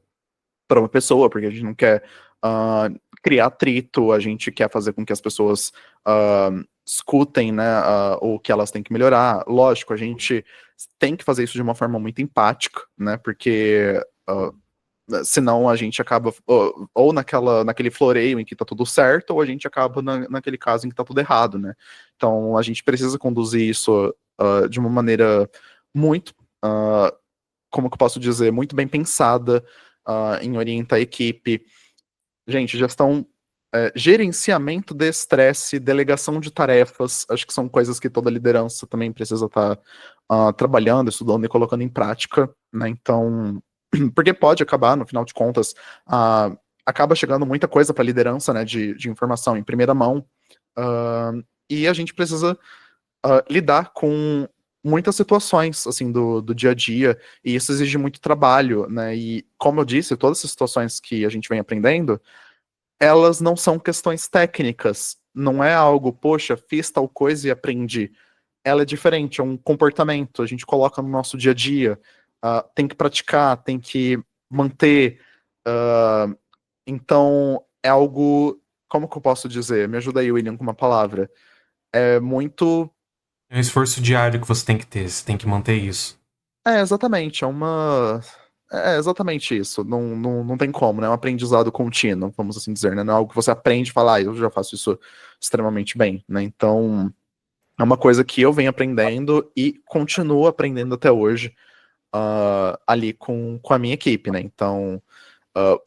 para uma pessoa, porque a gente não quer criar atrito, a gente quer fazer com que as pessoas escutem, né, o que elas têm que melhorar. Lógico, a gente tem que fazer isso de uma forma muito empática, né, porque senão a gente acaba ou naquele floreio em que tá tudo certo, ou a gente acaba naquele caso em que tá tudo errado, né. Então a gente precisa conduzir isso de uma maneira muito, como que eu posso dizer, muito bem pensada, em orientar a equipe. Gente, gestão, gerenciamento de estresse, delegação de tarefas, acho que são coisas que toda liderança também precisa estar trabalhando, estudando e colocando em prática, né? Então, porque pode acabar, no final de contas, acaba chegando muita coisa para a liderança, né, de informação em primeira mão, e a gente precisa lidar com muitas situações, assim, do dia a dia, e isso exige muito trabalho, né, e como eu disse, todas essas situações que a gente vem aprendendo, elas não são questões técnicas, não é algo, poxa, fiz tal coisa e aprendi. Ela é diferente, é um comportamento, a gente coloca no nosso dia a dia, tem que praticar, tem que manter, então é algo, como que eu posso dizer? Me ajuda aí, William, com uma palavra. É muito... É um esforço diário que você tem que ter, você tem que manter isso. Exatamente, é exatamente isso, não tem como, né, é um aprendizado contínuo, vamos assim dizer, né, não é algo que você aprende e fala, eu já faço isso extremamente bem, né, então é uma coisa que eu venho aprendendo e continuo aprendendo até hoje, ali com a minha equipe, né, então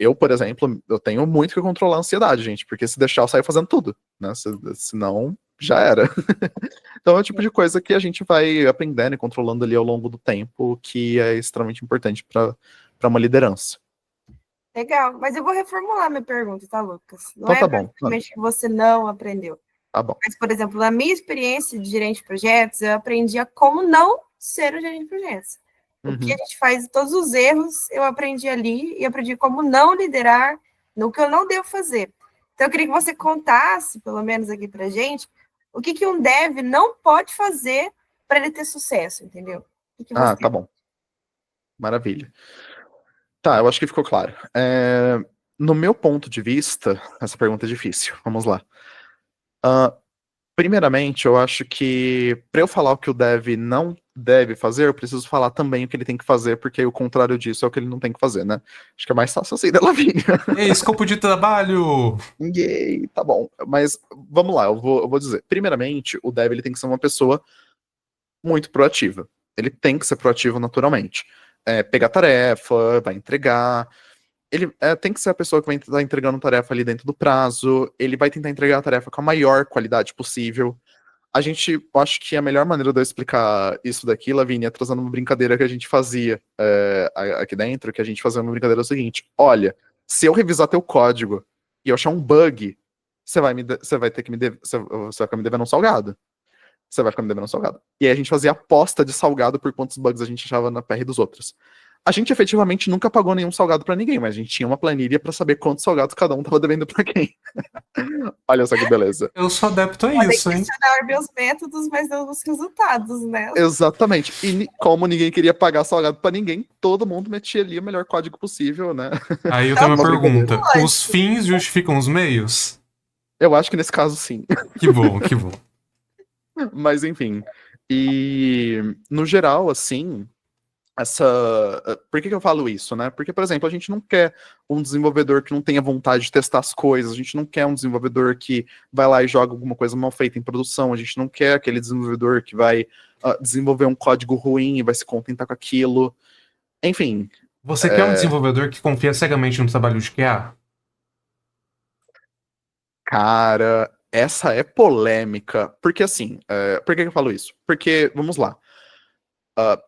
eu, por exemplo, eu tenho muito que controlar a ansiedade, gente, porque se deixar eu saio fazendo tudo, né, senão já era. Então é o tipo de coisa que a gente vai aprendendo e controlando ali ao longo do tempo, que é extremamente importante para uma liderança. Legal, mas eu vou reformular minha pergunta, tá, Lucas? Não Então é tá bom. basicamente que você não aprendeu. Tá bom. Mas, por exemplo, na minha experiência de gerente de projetos, eu aprendi a como não ser um gerente de projetos. O que a gente faz, todos os erros, eu aprendi ali e aprendi como não liderar no que eu não devo fazer. Então, eu queria que você contasse, pelo menos aqui pra gente, o que um dev não pode fazer para ele ter sucesso, entendeu? Tá bom. Maravilha. Tá, eu acho que ficou claro. No meu ponto de vista, essa pergunta é difícil. Vamos lá. Primeiramente, eu acho que para eu falar o que o dev não deve fazer, eu preciso falar também o que ele tem que fazer, porque o contrário disso é o que ele não tem que fazer, né? Acho que é mais fácil assim, da Lavínia. Escopo de trabalho! Yay, tá bom. Mas vamos lá, eu vou dizer. Primeiramente, o dev ele tem que ser uma pessoa muito proativa. Ele tem que ser proativo naturalmente. Pegar tarefa, vai entregar. Ele tem que ser a pessoa que vai estar entregando tarefa ali dentro do prazo. Ele vai tentar entregar a tarefa com a maior qualidade possível. Eu acho que a melhor maneira de eu explicar isso daqui, Lavínia, é trazendo uma brincadeira que a gente fazia aqui dentro, que a gente fazia uma brincadeira seguinte: olha, se eu revisar teu código e eu achar um bug, você vai ter que você vai ficar me devendo um salgado. Você vai ficar me devendo um salgado. E aí a gente fazia aposta de salgado por quantos bugs a gente achava na PR dos outros. A gente efetivamente nunca pagou nenhum salgado pra ninguém, mas a gente tinha uma planilha pra saber quantos salgados cada um tava devendo pra quem. Olha só que beleza. Eu sou adepto a Podem isso, hein? questionar meus métodos, mas não os resultados, né? Exatamente. E como ninguém queria pagar salgado pra ninguém, todo mundo metia ali o melhor código possível, né? Aí eu tenho uma Uma pergunta. brincadeira. Os fins justificam os meios? Eu acho que nesse caso sim. Que bom, que bom. Mas enfim. E no geral, assim, por que eu falo isso, né? Porque, por exemplo, a gente não quer um desenvolvedor que não tenha vontade de testar as coisas, a gente não quer um desenvolvedor que vai lá e joga alguma coisa mal feita em produção, a gente não quer aquele desenvolvedor que vai desenvolver um código ruim e vai se contentar com aquilo. Enfim. Você quer um desenvolvedor que confia cegamente no trabalho de QA? Cara, essa é polêmica. Porque assim, por que eu falo isso? Porque, vamos lá,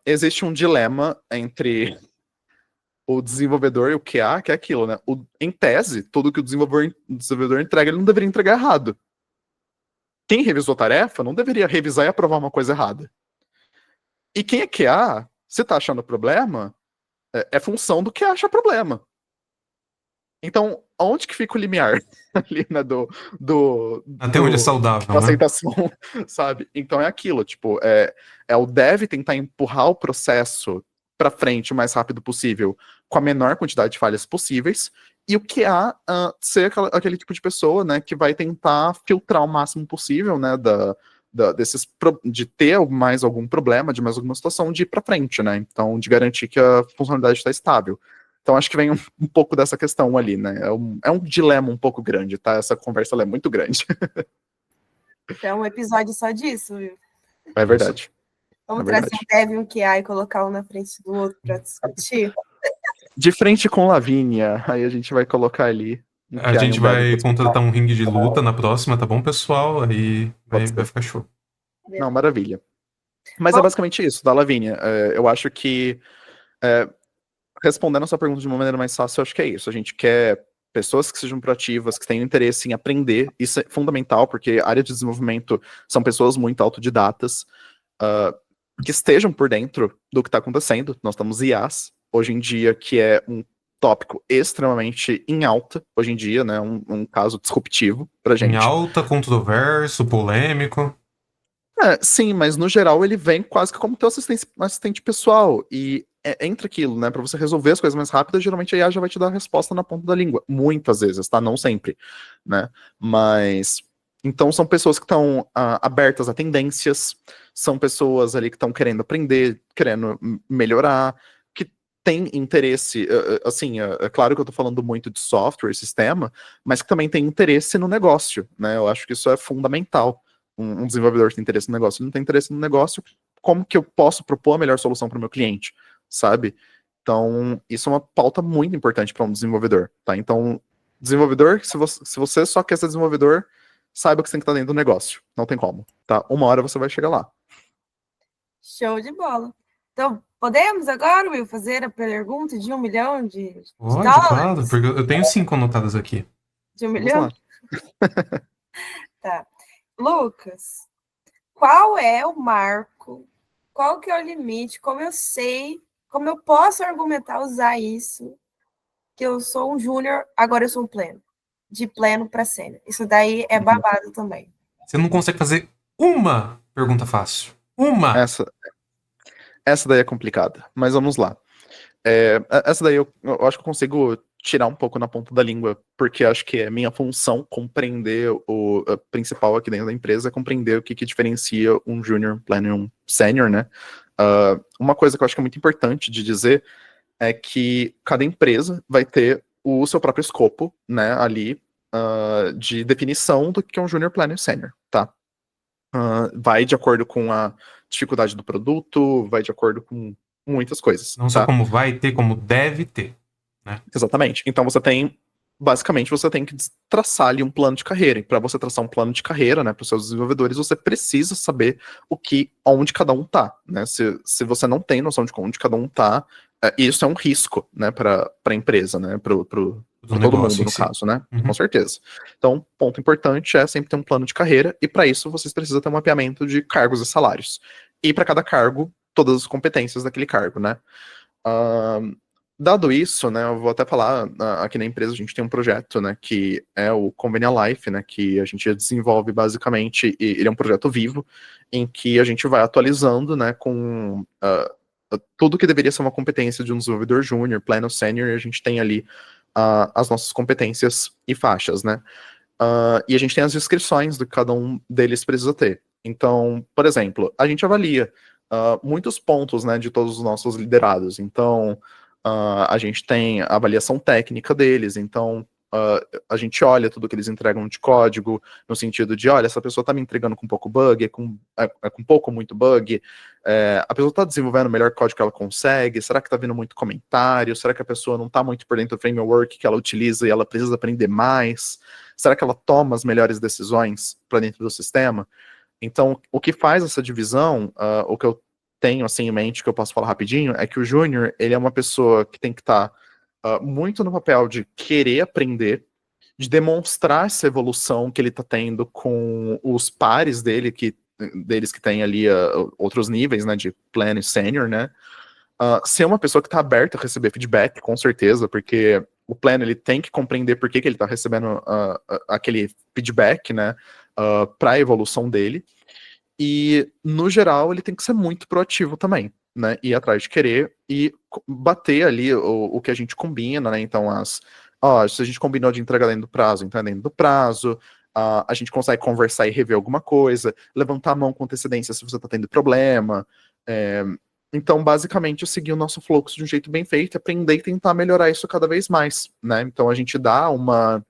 existe um dilema entre o desenvolvedor e o QA, que é aquilo, né? Em tese, tudo que o desenvolvedor entrega, ele não deveria entregar errado. Quem revisou a tarefa não deveria revisar e aprovar uma coisa errada. E quem é QA, se tá achando problema, é função do que acha problema. Então, onde que fica o limiar ali, né, Até onde é saudável, da né? aceitação, sabe? Então é aquilo, tipo, é o dev tentar empurrar o processo para frente o mais rápido possível, com a menor quantidade de falhas possíveis, e o QA ser aquele tipo de pessoa, né, que vai tentar filtrar o máximo possível, né, de ter mais algum problema, de mais alguma situação, de ir para frente, né? Então, de garantir que a funcionalidade está estável. Então, acho que vem um pouco dessa questão ali, né? É um dilema um pouco grande, tá? Essa conversa ela é muito grande. É um episódio só disso, viu? É verdade. Vamos É trazer verdade. um dev e um QA e colocar um na frente do outro para discutir? De frente com Lavínia, aí a gente vai colocar ali. A gente vai contratar um ringue de luta na próxima, tá bom, pessoal? Aí vai ficar show. Não, maravilha. Mas é basicamente isso, da Lavínia. Eu acho que, respondendo a sua pergunta de uma maneira mais fácil, eu acho que é isso. A gente quer pessoas que sejam proativas, que tenham interesse em aprender. Isso é fundamental, porque a área de desenvolvimento são pessoas muito autodidatas, que estejam por dentro do que está acontecendo. Nós temos IAs, hoje em dia, que é um tópico extremamente em alta, hoje em dia, né? Um caso disruptivo pra gente. Em alta, controverso, polêmico. Sim, mas no geral ele vem quase que como teu assistente pessoal. E entre aquilo, né? Pra você resolver as coisas mais rápidas, geralmente a IA já vai te dar a resposta na ponta da língua. Muitas vezes, tá? Não sempre, né? Mas. Então são pessoas que estão abertas a tendências, são pessoas ali que estão querendo aprender, querendo melhorar, que têm interesse, assim, é claro que eu tô falando muito de software, sistema, mas que também tem interesse no negócio, né? Eu acho que isso é fundamental. Um desenvolvedor que tem interesse no negócio, ele não tem interesse no negócio, como que eu posso propor a melhor solução para o meu cliente, sabe? Então, isso é uma pauta muito importante para um desenvolvedor, tá? Então, desenvolvedor, se você só quer ser desenvolvedor, saiba que você tem que estar dentro do negócio. Não tem como, tá? Uma hora você vai chegar lá. Show de bola. Então, podemos agora, Will, fazer a pergunta de 1 milhão de Pode, dólares? claro, porque eu tenho 5 anotadas aqui. De 1 Vamos milhão? lá. Tá. Lucas, qual é o marco? Qual que é o limite? Como eu sei, como eu posso argumentar usar isso? Que eu sou um júnior, agora eu sou um pleno. De pleno para sênior. Isso daí é babado também. Você não consegue fazer uma pergunta fácil. Uma! Essa daí é complicada, mas vamos lá. Essa daí eu acho que eu consigo tirar um pouco na ponta da língua, porque acho que é minha função compreender o principal aqui dentro da empresa, é compreender o que diferencia um junior, pleno e um sênior, né? Uma coisa que eu acho que é muito importante de dizer é que cada empresa vai ter o seu próprio escopo, né, ali, de definição do que é um junior, pleno e sênior, tá? Vai de acordo com a dificuldade do produto, vai de acordo com muitas coisas. Não só como vai ter, como deve ter, né? Exatamente. Então basicamente você tem que traçar ali um plano de carreira. E para você traçar um plano de carreira, né, para os seus desenvolvedores, você precisa saber onde cada um tá, né? Se você não tem noção de onde cada um tá, isso é um risco, né, para a empresa, né, pro para todo mundo, no caso, né? Com certeza. Então, ponto importante é sempre ter um plano de carreira, e para isso vocês precisam ter um mapeamento de cargos e salários. E para cada cargo, todas as competências daquele cargo, né? Dado isso, né, eu vou até falar, aqui na empresa a gente tem um projeto, né, que é o Convenia Life, né, que a gente desenvolve basicamente, e ele é um projeto vivo, em que a gente vai atualizando, né, com tudo que deveria ser uma competência de um desenvolvedor júnior, pleno, sênior, e a gente tem ali as nossas competências e faixas, né. E a gente tem as descrições do que cada um deles precisa ter. Então, por exemplo, a gente avalia muitos pontos, né, de todos os nossos liderados. Então, a gente tem a avaliação técnica deles, então a gente olha tudo que eles entregam de código, no sentido de, olha, essa pessoa está me entregando com pouco bug, é com pouco ou muito bug, a pessoa está desenvolvendo o melhor código que ela consegue, será que está vindo muito comentário, será que a pessoa não está muito por dentro do framework que ela utiliza e ela precisa aprender mais, será que ela toma as melhores decisões para dentro do sistema? Então, o que faz essa divisão, o que eu tenho assim em mente, que eu posso falar rapidinho, é que o júnior, ele é uma pessoa que tem que estar muito no papel de querer aprender, de demonstrar essa evolução que ele está tendo com os pares dele, deles que tem ali outros níveis, né, de pleno e sênior, né, ser uma pessoa que está aberta a receber feedback, com certeza, porque o pleno, ele tem que compreender por que ele está recebendo aquele feedback, né, para a evolução dele. E, no geral, ele tem que ser muito proativo também, né? Ir atrás de querer e bater ali o que a gente combina, né? Então, se a gente combinou de entregar dentro do prazo, então é dentro do prazo. A gente consegue conversar e rever alguma coisa, levantar a mão com antecedência se você está tendo problema. Então, basicamente, eu segui o nosso fluxo de um jeito bem feito, aprender e tentar melhorar isso cada vez mais, né? Então, a gente dá uma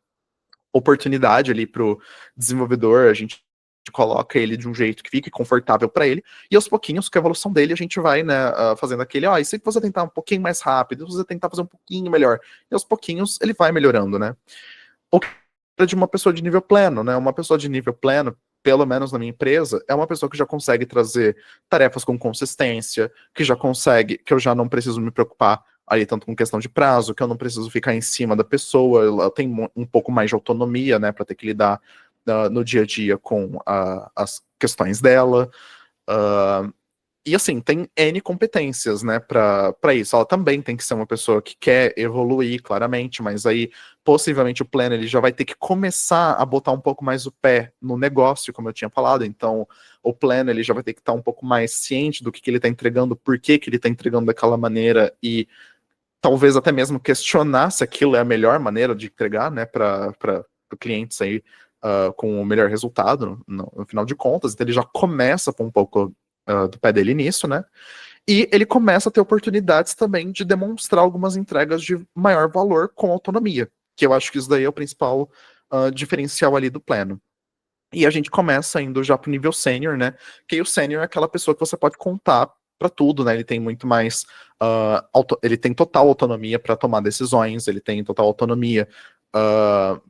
oportunidade ali pro desenvolvedor, a gente coloca ele de um jeito que fique confortável para ele, e aos pouquinhos, com a evolução dele, a gente vai, né, fazendo aquele, e se você tentar um pouquinho mais rápido, se você tentar fazer um pouquinho melhor, e aos pouquinhos ele vai melhorando, né. O que é de uma pessoa de nível pleno, né, uma pessoa de nível pleno, pelo menos na minha empresa, é uma pessoa que já consegue trazer tarefas com consistência, que eu já não preciso me preocupar aí tanto com questão de prazo, que eu não preciso ficar em cima da pessoa, ela tem um pouco mais de autonomia, né, para ter que lidar no dia a dia com as questões dela. E assim, tem N competências, né, para isso. Ela também tem que ser uma pessoa que quer evoluir, claramente, mas aí, possivelmente, o pleno ele já vai ter que começar a botar um pouco mais o pé no negócio, como eu tinha falado. Então, o pleno ele já vai ter que estar um pouco mais ciente do que ele está entregando, por que ele está entregando daquela maneira, e talvez até mesmo questionar se aquilo é a melhor maneira de entregar, né, para clientes aí, com o melhor resultado, no final de contas. Então ele já começa com um pouco do pé dele nisso, né? E ele começa a ter oportunidades também de demonstrar algumas entregas de maior valor com autonomia, que eu acho que isso daí é o principal diferencial ali do pleno. E a gente começa indo já pro nível sênior, né? Que o sênior é aquela pessoa que você pode contar para tudo, né? Ele tem muito mais, ele tem total autonomia para tomar decisões, ele tem total autonomia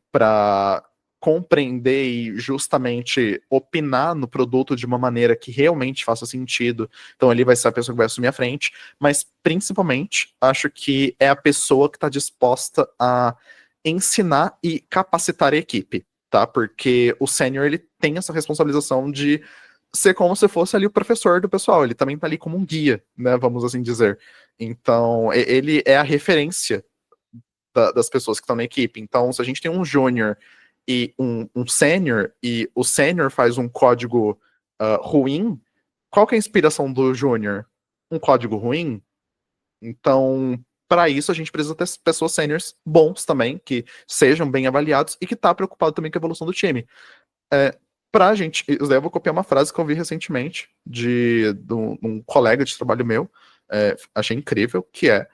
para compreender e justamente opinar no produto de uma maneira que realmente faça sentido. Então ele vai ser a pessoa que vai assumir a frente, mas principalmente acho que é a pessoa que está disposta a ensinar e capacitar a equipe, tá? Porque o sênior ele tem essa responsabilização de ser como se fosse ali o professor do pessoal, ele também tá ali como um guia, né, vamos assim dizer. Então, ele é a referência das pessoas que estão na equipe. Então, se a gente tem um júnior e um sênior, e o sênior faz um código ruim, qual que é a inspiração do júnior? Um código ruim? Então, para isso, a gente precisa ter pessoas sêniors bons também, que sejam bem avaliados e que tá preocupado também com a evolução do time. Pra gente, eu vou copiar uma frase que eu vi recentemente de um colega de trabalho meu, achei incrível, que é: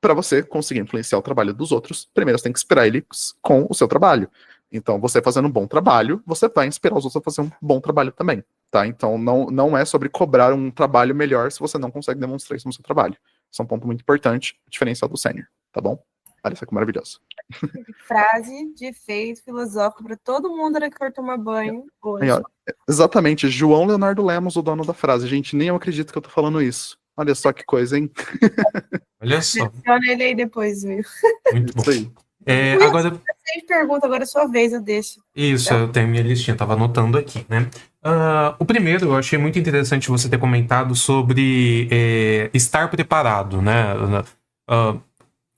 para você conseguir influenciar o trabalho dos outros, primeiro você tem que inspirar eles com o seu trabalho. Então, você fazendo um bom trabalho, você vai inspirar os outros a fazer um bom trabalho também, tá? Então, não é sobre cobrar um trabalho melhor se você não consegue demonstrar isso no seu trabalho. Isso é um ponto muito importante, diferencial do sênior, tá bom? Olha isso que maravilhoso. Frase de efeito filosófico para todo mundo que for tomar banho hoje. Aí, ó, exatamente, João Leonardo Lemos, o dono da frase. Gente, nem eu acredito que eu tô falando isso. Olha só que coisa, hein? Olha só. Menciona ele aí depois, viu? Muito bom. Isso aí. Will, Agora, você pergunta, agora é sua vez, eu deixo. isso, eu tenho minha listinha, tava anotando aqui, né? O primeiro, eu achei muito interessante você ter comentado sobre estar preparado, né? Ah,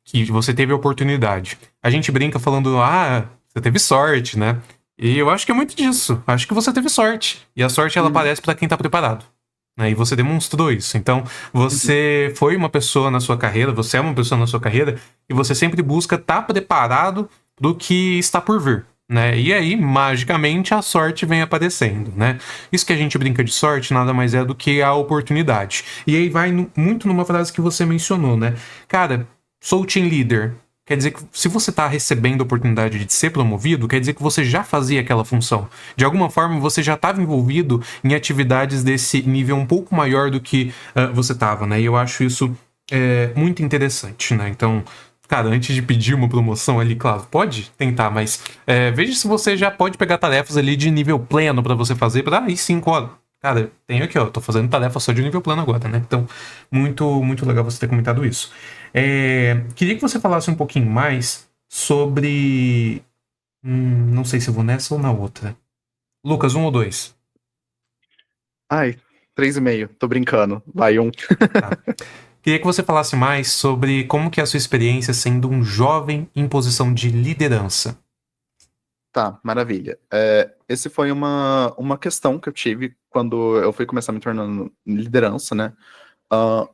que você teve a oportunidade. A gente brinca falando, você teve sorte, né? E eu acho que é muito disso. Acho que você teve sorte. E a sorte, ela aparece pra quem tá preparado. Né? E você demonstrou isso. Então, você foi uma pessoa na sua carreira, você é uma pessoa na sua carreira, e você sempre busca estar preparado do que está por vir. Né? E aí, magicamente, a sorte vem aparecendo, né? Isso que a gente brinca de sorte nada mais é do que a oportunidade. E aí vai muito numa frase que você mencionou, né? Cara, sou team leader. Quer dizer que se você está recebendo a oportunidade de ser promovido, quer dizer que você já fazia aquela função. De alguma forma, você já estava envolvido em atividades desse nível um pouco maior do que você estava, né? E eu acho isso muito interessante, né? Então, cara, antes de pedir uma promoção ali, claro, pode tentar, mas veja se você já pode pegar tarefas ali de nível pleno para você fazer, para aí 5 horas. Cara, tenho aqui, ó, tô fazendo tarefa só de nível plano agora, né? Então, muito legal você ter comentado isso. Queria que você falasse um pouquinho mais sobre. Não sei se eu vou nessa ou na outra. Lucas, 1 ou 2? Ai, 3,5. Tô brincando. Vai, 1. Tá. Queria que você falasse mais sobre como que é a sua experiência sendo um jovem em posição de liderança. Tá, maravilha. Esse foi uma questão que eu tive quando eu fui começar me tornando liderança, né?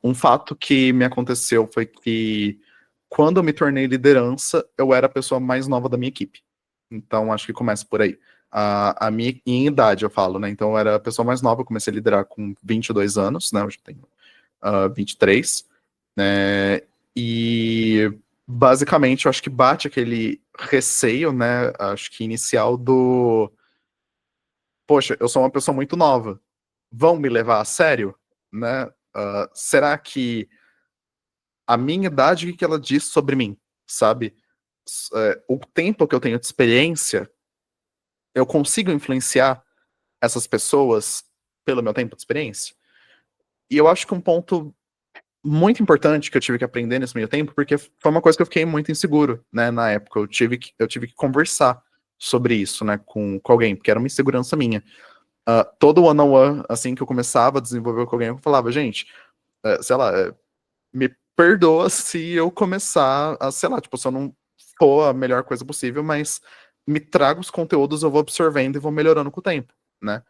Um fato que me aconteceu foi que quando eu me tornei liderança, eu era a pessoa mais nova da minha equipe. Então, acho que começa por aí. A minha, em idade, eu falo, né? Então, eu era a pessoa mais nova, eu comecei a liderar com 22 anos, né? Hoje eu tenho 23, né? E basicamente, eu acho que bate aquele receio, né? Acho que inicial do... Poxa, eu sou uma pessoa muito nova. Vão me levar a sério? Né? Será que a minha idade, o que ela diz sobre mim? Sabe? O tempo que eu tenho de experiência, eu consigo influenciar essas pessoas pelo meu tempo de experiência? E eu acho que um ponto muito importante que eu tive que aprender nesse meio tempo, porque foi uma coisa que eu fiquei muito inseguro, né, na época. Eu tive que conversar sobre isso, né, com alguém, porque era uma insegurança minha. Todo one-on-one, assim, que eu começava a desenvolver com alguém, eu falava, gente, sei lá, me perdoa se eu começar a, sei lá, tipo, se eu não for a melhor coisa possível, mas me traga os conteúdos, eu vou absorvendo e vou melhorando com o tempo, né?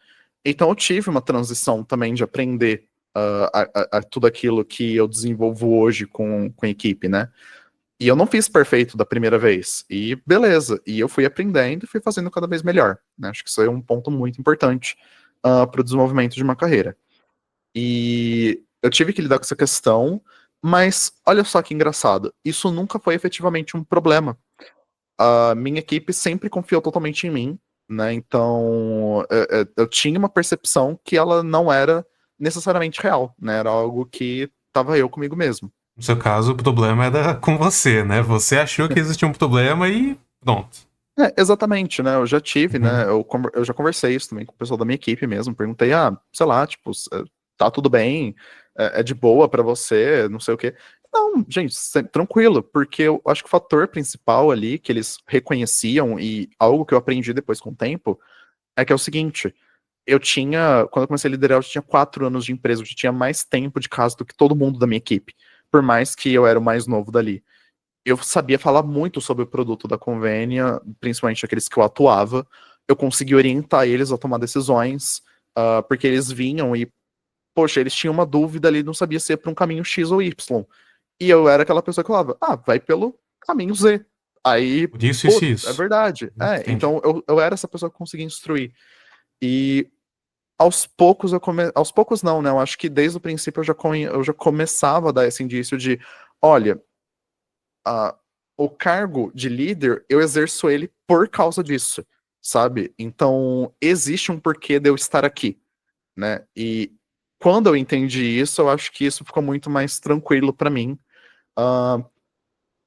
Então eu tive uma transição também de aprender a tudo aquilo que eu desenvolvo hoje com a equipe, né? E eu não fiz perfeito da primeira vez. E beleza. E eu fui aprendendo e fui fazendo cada vez melhor, né? Acho que isso é um ponto muito importante para o desenvolvimento de uma carreira. E eu tive que lidar com essa questão, mas olha só que engraçado. Isso nunca foi efetivamente um problema. A minha equipe sempre confiou totalmente em mim, né? Então eu tinha uma percepção que ela não era necessariamente real, né? Era algo que tava eu comigo mesmo. No seu caso, o problema era com você, né? Você achou que existia um problema e pronto. Exatamente, né? Eu já tive, né? Uhum. Eu já conversei isso também com o pessoal da minha equipe mesmo. Perguntei, sei lá, tipo, tá tudo bem, é de boa pra você, não sei o quê. Não, gente, tranquilo, porque eu acho que o fator principal ali que eles reconheciam e algo que eu aprendi depois com o tempo é que é o seguinte: quando eu comecei a liderar, eu tinha 4 anos de empresa, eu já tinha mais tempo de casa do que todo mundo da minha equipe, por mais que eu era o mais novo dali. Eu sabia falar muito sobre o produto da Convênia, principalmente aqueles que eu atuava. Eu conseguia orientar eles a tomar decisões, porque eles vinham e, poxa, eles tinham uma dúvida ali, não sabia se ia para um caminho X ou Y. E eu era aquela pessoa que falava, vai pelo caminho Z. Aí, Por isso, isso e putz, é isso. verdade. Entendi. Então eu era essa pessoa que conseguia instruir. E aos poucos aos poucos não, né? Eu acho que desde o princípio eu já começava a dar esse indício de, olha, o cargo de líder, eu exerço ele por causa disso, sabe? Então, existe um porquê de eu estar aqui, né? E quando eu entendi isso, eu acho que isso ficou muito mais tranquilo para mim,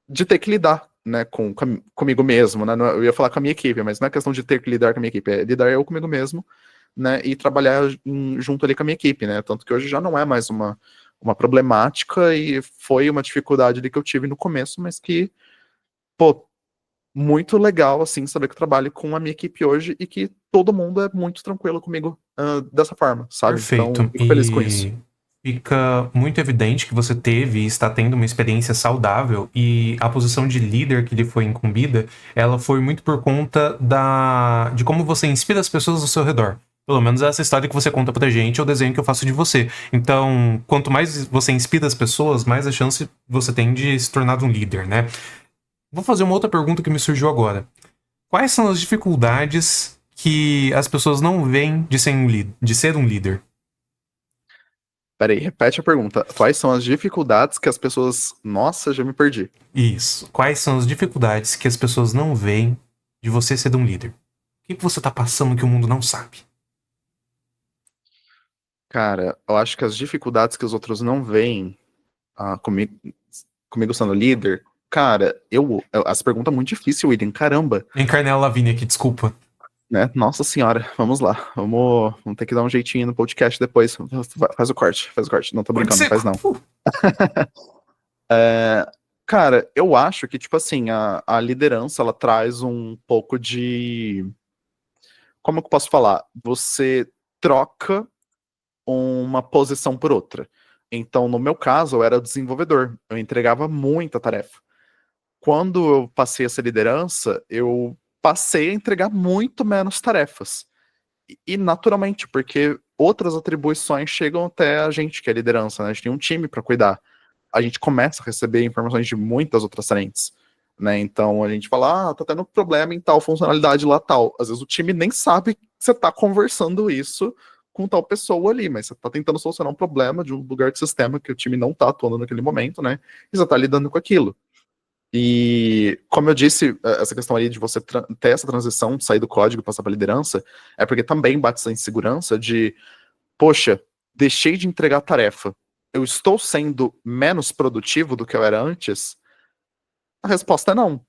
de ter que lidar, né, comigo mesmo, né? Eu ia falar com a minha equipe, mas não é questão de ter que lidar com a minha equipe, é lidar eu comigo mesmo, né? E trabalhar junto ali com a minha equipe, né? Tanto que hoje já não é mais uma problemática e foi uma dificuldade ali que eu tive no começo, mas que, pô, muito legal, assim, saber que eu trabalho com a minha equipe hoje e que todo mundo é muito tranquilo comigo dessa forma, sabe? Então, Perfeito. fico feliz com isso. E fica muito evidente que você teve e está tendo uma experiência saudável e a posição de líder que lhe foi incumbida, ela foi muito por conta de como você inspira as pessoas ao seu redor. Pelo menos essa história que você conta pra gente é o desenho que eu faço de você. Então, quanto mais você inspira as pessoas, mais a chance você tem de se tornar um líder, né? Vou fazer uma outra pergunta que me surgiu agora. Quais são as dificuldades que as pessoas não veem de ser um líder? Peraí, repete a pergunta. Quais são as dificuldades que as pessoas... Nossa, já me perdi. Isso. Quais são as dificuldades que as pessoas não veem de você ser um líder? O que você tá passando que o mundo não sabe? Cara, eu acho que as dificuldades que os outros não veem comigo sendo líder, cara, essa pergunta é muito difícil, William, caramba, Encarnei a Lavínia aqui, desculpa. né? Nossa senhora, vamos lá, vamos ter que dar um jeitinho no podcast depois, faz o corte, não tô brincando, não faz não. Cara, eu acho que, tipo assim, a liderança, ela traz um pouco de... Como que eu posso falar? Você troca uma posição por outra. Então, no meu caso, eu era desenvolvedor, eu entregava muita tarefa. Quando eu passei essa liderança, eu passei a entregar muito menos tarefas. E naturalmente, porque outras atribuições chegam até a gente, que é liderança, né? A gente tem um time para cuidar. A gente começa a receber informações de muitas outras frentes, né? Então a gente fala, tá tendo problema em tal funcionalidade lá, tal. Às vezes o time nem sabe que você tá conversando isso com tal pessoa ali, mas você tá tentando solucionar um problema de um lugar de sistema que o time não tá atuando naquele momento, né? E você tá lidando com aquilo. E, como eu disse, essa questão ali de você ter essa transição, sair do código e passar para liderança, é porque também bate essa insegurança de, poxa, deixei de entregar a tarefa, eu estou sendo menos produtivo do que eu era antes? A resposta é não.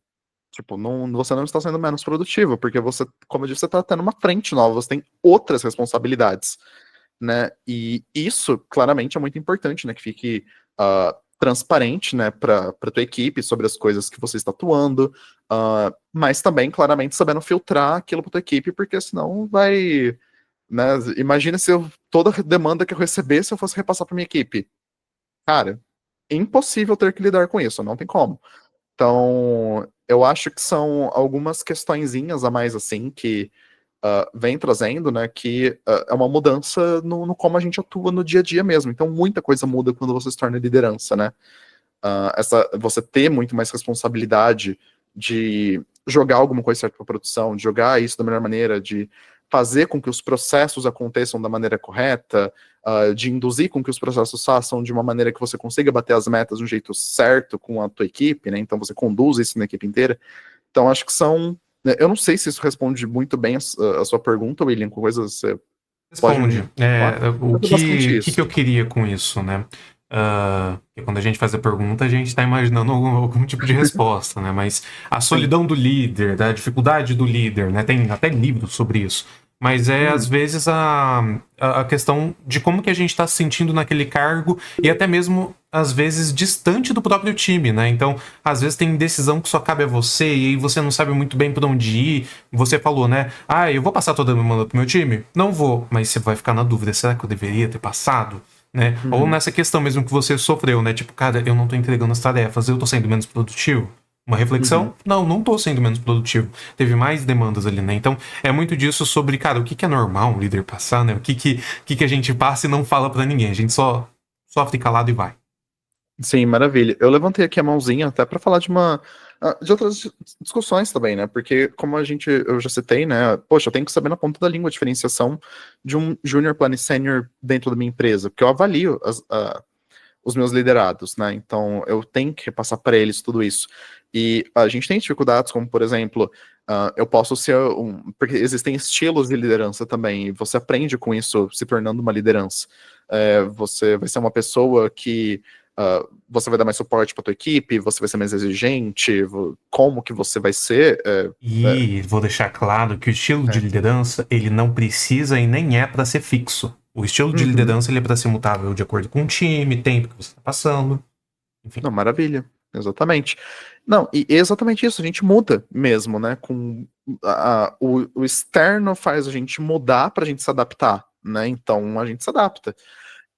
Tipo, não, você não está sendo menos produtivo, porque você, como eu disse, você está tendo uma frente nova, você tem outras responsabilidades, né? E isso, claramente, é muito importante, né? Que fique transparente, né, para tua equipe sobre as coisas que você está atuando, mas também, claramente, sabendo filtrar aquilo para tua equipe, porque senão vai, né? Imagina se toda demanda que eu recebesse eu fosse repassar para minha equipe. Cara, é impossível ter que lidar com isso, não tem como. Então, eu acho que são algumas questõezinhas a mais, assim, que vem trazendo, né, que é uma mudança no como a gente atua no dia a dia mesmo. Então, muita coisa muda quando você se torna liderança, né? Você ter muito mais responsabilidade de jogar alguma coisa certa para produção, de jogar isso da melhor maneira, de fazer com que os processos aconteçam da maneira correta, de induzir com que os processos façam de uma maneira que você consiga bater as metas de um jeito certo com a tua equipe, né? Então você conduz isso na equipe inteira. Então acho que são... Eu não sei se isso responde muito bem a sua pergunta, William, com coisas você Responde. O Mas é basicamente que isso. eu queria com isso, né? Porque quando a gente faz a pergunta, a gente tá imaginando algum tipo de resposta, né? Mas a Sim. solidão do líder, da dificuldade do líder, né? Tem até livros sobre isso. Mas às vezes, a questão de como que a gente tá se sentindo naquele cargo e até mesmo, às vezes, distante do próprio time, né? Então, às vezes tem decisão que só cabe a você e aí você não sabe muito bem pra onde ir. Você falou, né? Eu vou passar toda a demanda pro meu time? Não vou, mas você vai ficar na dúvida, será que eu deveria ter passado? Né? Ou nessa questão mesmo que você sofreu, né? Tipo, cara, eu não tô entregando as tarefas, eu tô sendo menos produtivo? Uma reflexão? Não tô sendo menos produtivo. Teve mais demandas ali, né? Então, é muito disso sobre, cara, o que é normal um líder passar, né? O que a gente passa e não fala pra ninguém. A gente só sofre calado e vai. Sim, maravilha. Eu levantei aqui a mãozinha até para falar de outras discussões também, né? Porque como eu já citei, né? Poxa, eu tenho que saber na ponta da língua a diferenciação de um junior plano e sênior dentro da minha empresa, porque eu avalio os meus liderados, né? Então eu tenho que repassar para eles tudo isso. E a gente tem dificuldades, como por exemplo, eu posso ser porque existem estilos de liderança também, e você aprende com isso se tornando uma liderança. Você vai ser uma pessoa que você vai dar mais suporte para tua equipe, você vai ser mais exigente, como que você vai ser. E vou deixar claro que o estilo de liderança, ele não precisa e nem é para ser fixo. O estilo de liderança, ele é para ser mutável de acordo com o time, tempo que você está passando. Enfim. Não, maravilha. Exatamente. Não, e é exatamente isso, a gente muda mesmo, né? Com o externo faz a gente mudar pra gente se adaptar, né? Então a gente se adapta.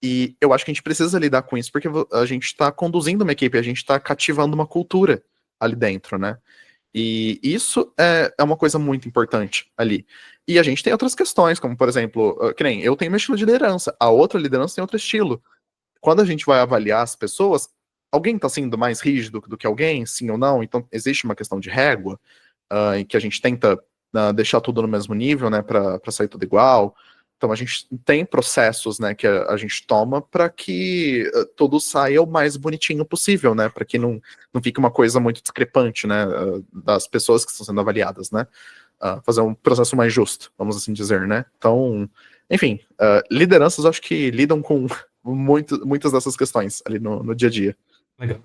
E eu acho que a gente precisa lidar com isso, porque a gente está conduzindo uma equipe, a gente está cativando uma cultura ali dentro, né? E isso é uma coisa muito importante ali. E a gente tem outras questões, como por exemplo, que nem eu tenho meu estilo de liderança, a outra liderança tem outro estilo. Quando a gente vai avaliar as pessoas, alguém está sendo mais rígido do que alguém, sim ou não? Então existe uma questão de régua, em que a gente tenta deixar tudo no mesmo nível, né, para sair tudo igual. Então a gente tem processos, né, que a gente toma para que tudo saia o mais bonitinho possível, né, para que não fique uma coisa muito discrepante, né, das pessoas que estão sendo avaliadas, né, fazer um processo mais justo, vamos assim dizer, né. Então, enfim, lideranças eu acho que lidam com muitas dessas questões ali no dia a dia. Legal.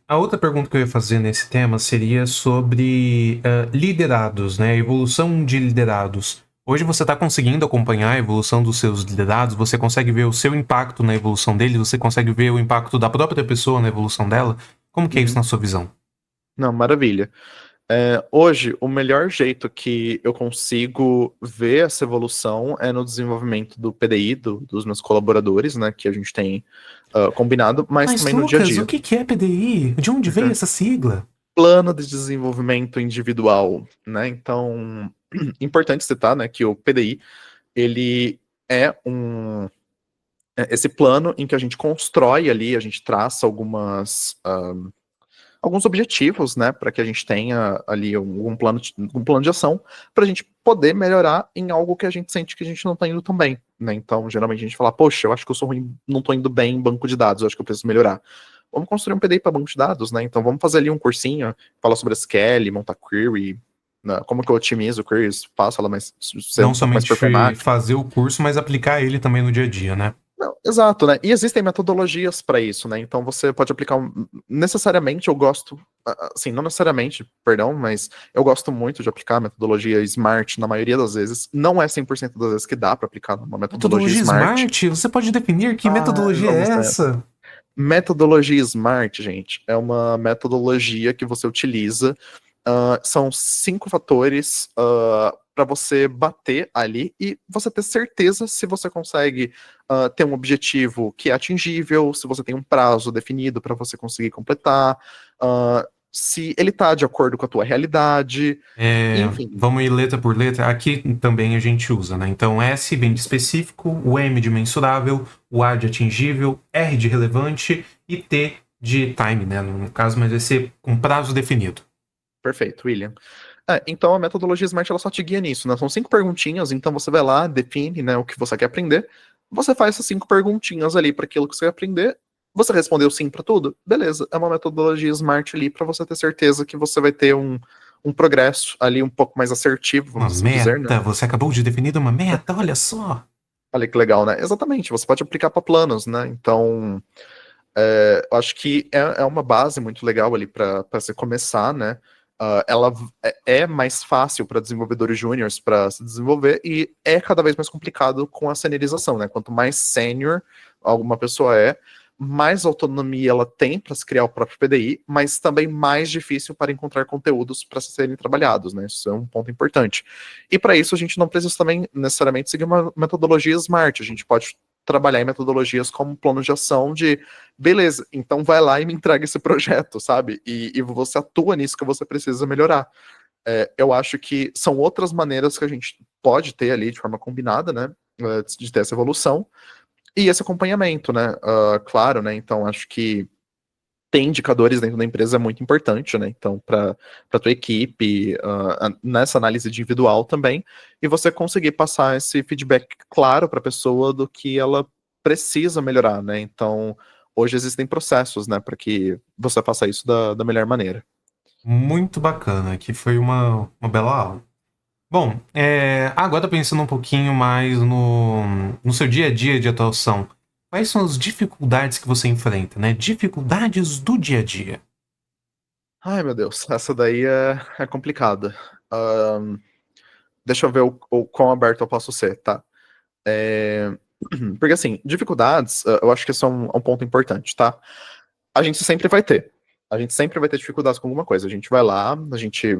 A outra pergunta que eu ia fazer nesse tema seria sobre liderados, né? A evolução de liderados. Hoje você está conseguindo acompanhar a evolução dos seus liderados? Você consegue ver o seu impacto na evolução deles? Você consegue ver o impacto da própria pessoa na evolução dela? Como que é isso na sua visão? Não, maravilha. Hoje, o melhor jeito que eu consigo ver essa evolução é no desenvolvimento do PDI, dos meus colaboradores, né, que a gente tem combinado, mas também no dia a Lucas, dia. o que é PDI? De onde veio essa sigla? Plano de desenvolvimento individual, né? Então, importante citar, né, que o PDI, ele é esse plano em que a gente constrói ali, a gente traça alguns objetivos, né, para que a gente tenha ali um plano de ação, para a gente poder melhorar em algo que a gente sente que a gente não está indo tão bem, né? Então, geralmente a gente fala, poxa, eu acho que eu sou ruim, não estou indo bem em banco de dados, eu acho que eu preciso melhorar. Vamos construir um PDI para banco de dados, né? Então, vamos fazer ali um cursinho, falar sobre SQL, montar query, né? Como que eu otimizo queries, faço ela ser Não um pouco mais somente performática. fazer o curso, mas aplicar ele também no dia a dia, né? Não, exato, né? E existem metodologias para isso, né? Então você pode aplicar necessariamente eu gosto, assim, não necessariamente, perdão, mas eu gosto muito de aplicar a metodologia Smart na maioria das vezes. Não é 100% das vezes que dá para aplicar uma metodologia Metodologia Smart. Smart? Você pode definir que metodologia é Vamos nessa. essa? Metodologia Smart, gente, é uma metodologia que você utiliza. São 5 fatores para você bater ali e você ter certeza se você consegue ter um objetivo que é atingível, se você tem um prazo definido para você conseguir completar, se ele está de acordo com a tua realidade, enfim. Vamos ir letra por letra. Aqui também a gente usa, né? Então, S vem de específico, o M de mensurável, o A de atingível, R de relevante e T de time, né? No caso, mas vai ser com prazo definido. Perfeito, William. Então a metodologia Smart ela só te guia nisso, né? São 5 perguntinhas, então você vai lá, define, né, o que você quer aprender, você faz essas 5 perguntinhas ali para aquilo que você quer aprender, você respondeu sim para tudo, beleza, é uma metodologia Smart ali para você ter certeza que você vai ter um progresso ali um pouco mais assertivo, Uma vamos assim meta, dizer, né? você acabou de definir uma meta, olha só. Olha que legal, né? Exatamente, você pode aplicar para planos, né? Então, eu acho que é uma base muito legal ali para você começar, né? Ela é mais fácil para desenvolvedores júniores para se desenvolver e é cada vez mais complicado com a seniorização, né? Quanto mais sênior alguma pessoa mais autonomia ela tem para se criar o próprio PDI, mas também mais difícil para encontrar conteúdos para serem trabalhados, né? Isso é um ponto importante. E para isso a gente não precisa também necessariamente seguir uma metodologia Smart, a gente pode trabalhar em metodologias como plano de ação de beleza, então vai lá e me entrega esse projeto, sabe? E você atua nisso que você precisa melhorar. Eu acho que são outras maneiras que a gente pode ter ali de forma combinada, né? De ter essa evolução e esse acompanhamento, né? Claro, né? Então acho que ter indicadores dentro da empresa é muito importante, né? Então, para a tua equipe, nessa análise individual também, e você conseguir passar esse feedback claro para a pessoa do que ela precisa melhorar, né? Então, hoje existem processos, né, para que você faça isso da melhor maneira. Muito bacana, que foi uma bela aula. Bom, agora pensando um pouquinho mais no seu dia a dia de atuação, quais são as dificuldades que você enfrenta, né? Dificuldades do dia a dia. Ai, meu Deus, essa daí é complicada. Deixa eu ver o quão aberto eu posso ser, tá? Porque assim, dificuldades, eu acho que são um ponto importante, tá? A gente sempre vai ter. A gente sempre vai ter dificuldades com alguma coisa. A gente vai lá, a gente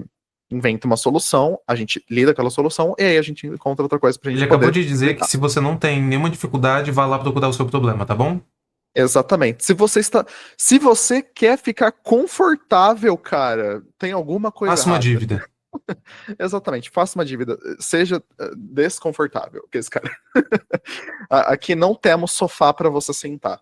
inventa uma solução, a gente lida com aquela solução, e aí a gente encontra outra coisa pra gente Ele poder acabou de dizer que aplicar. se você não tem nenhuma dificuldade, vá lá procurar o seu problema, tá bom? Exatamente. Se você quer ficar confortável, cara, tem alguma coisa Faça uma errada. dívida. Exatamente, faça uma dívida, seja desconfortável, que esse cara. Aqui não temos sofá para você sentar.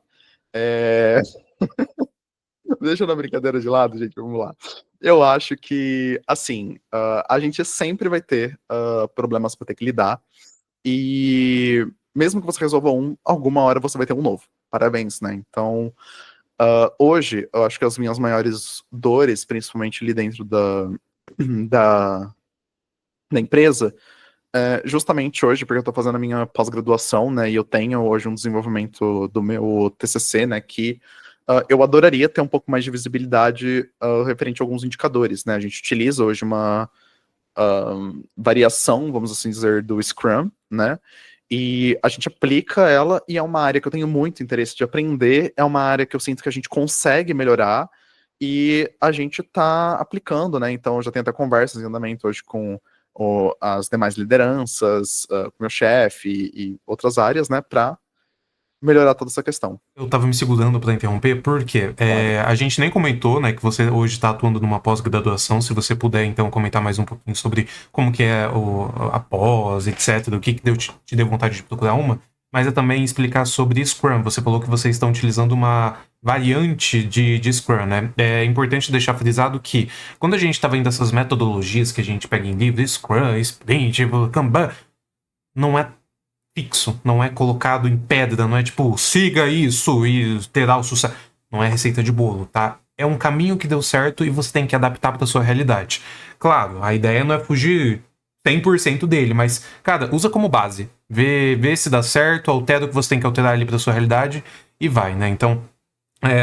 Deixa na brincadeira de lado, gente, vamos lá. Eu acho que, assim, a gente sempre vai ter problemas para ter que lidar, e mesmo que você resolva um, alguma hora você vai ter um novo. Parabéns, né? Então, hoje, eu acho que as minhas maiores dores, principalmente ali dentro da, da empresa, justamente hoje, porque eu estou fazendo a minha pós-graduação, né, e eu tenho hoje um desenvolvimento do meu TCC, né, que eu adoraria ter um pouco mais de visibilidade referente a alguns indicadores, né, a gente utiliza hoje uma variação, vamos assim dizer, do Scrum, né, e a gente aplica ela, e é uma área que eu tenho muito interesse de aprender, é uma área que eu sinto que a gente consegue melhorar, e a gente está aplicando, né, então eu já tenho até conversas em andamento hoje com as demais lideranças, com meu chefe e outras áreas, né, para melhorar toda essa questão. Eu tava me segurando pra interromper, porque Claro. a gente nem comentou, né, que você hoje tá atuando numa pós-graduação. Se você puder, então, comentar mais um pouquinho sobre como que é a pós, etc., o que te deu vontade de procurar uma, mas é também explicar sobre Scrum. Você falou que vocês estão utilizando uma variante de Scrum, né? É importante deixar frisado que, quando a gente tá vendo essas metodologias que a gente pega em livro, Scrum, Sprint, Kanban, não é fixo, não é colocado em pedra, não é tipo, siga isso e terá o sucesso. Não é receita de bolo, tá? É um caminho que deu certo e você tem que adaptar para sua realidade. Claro, a ideia não é fugir 100% dele, mas, cara, usa como base. Vê se dá certo, altera o que você tem que alterar ali para sua realidade e vai, né? Então,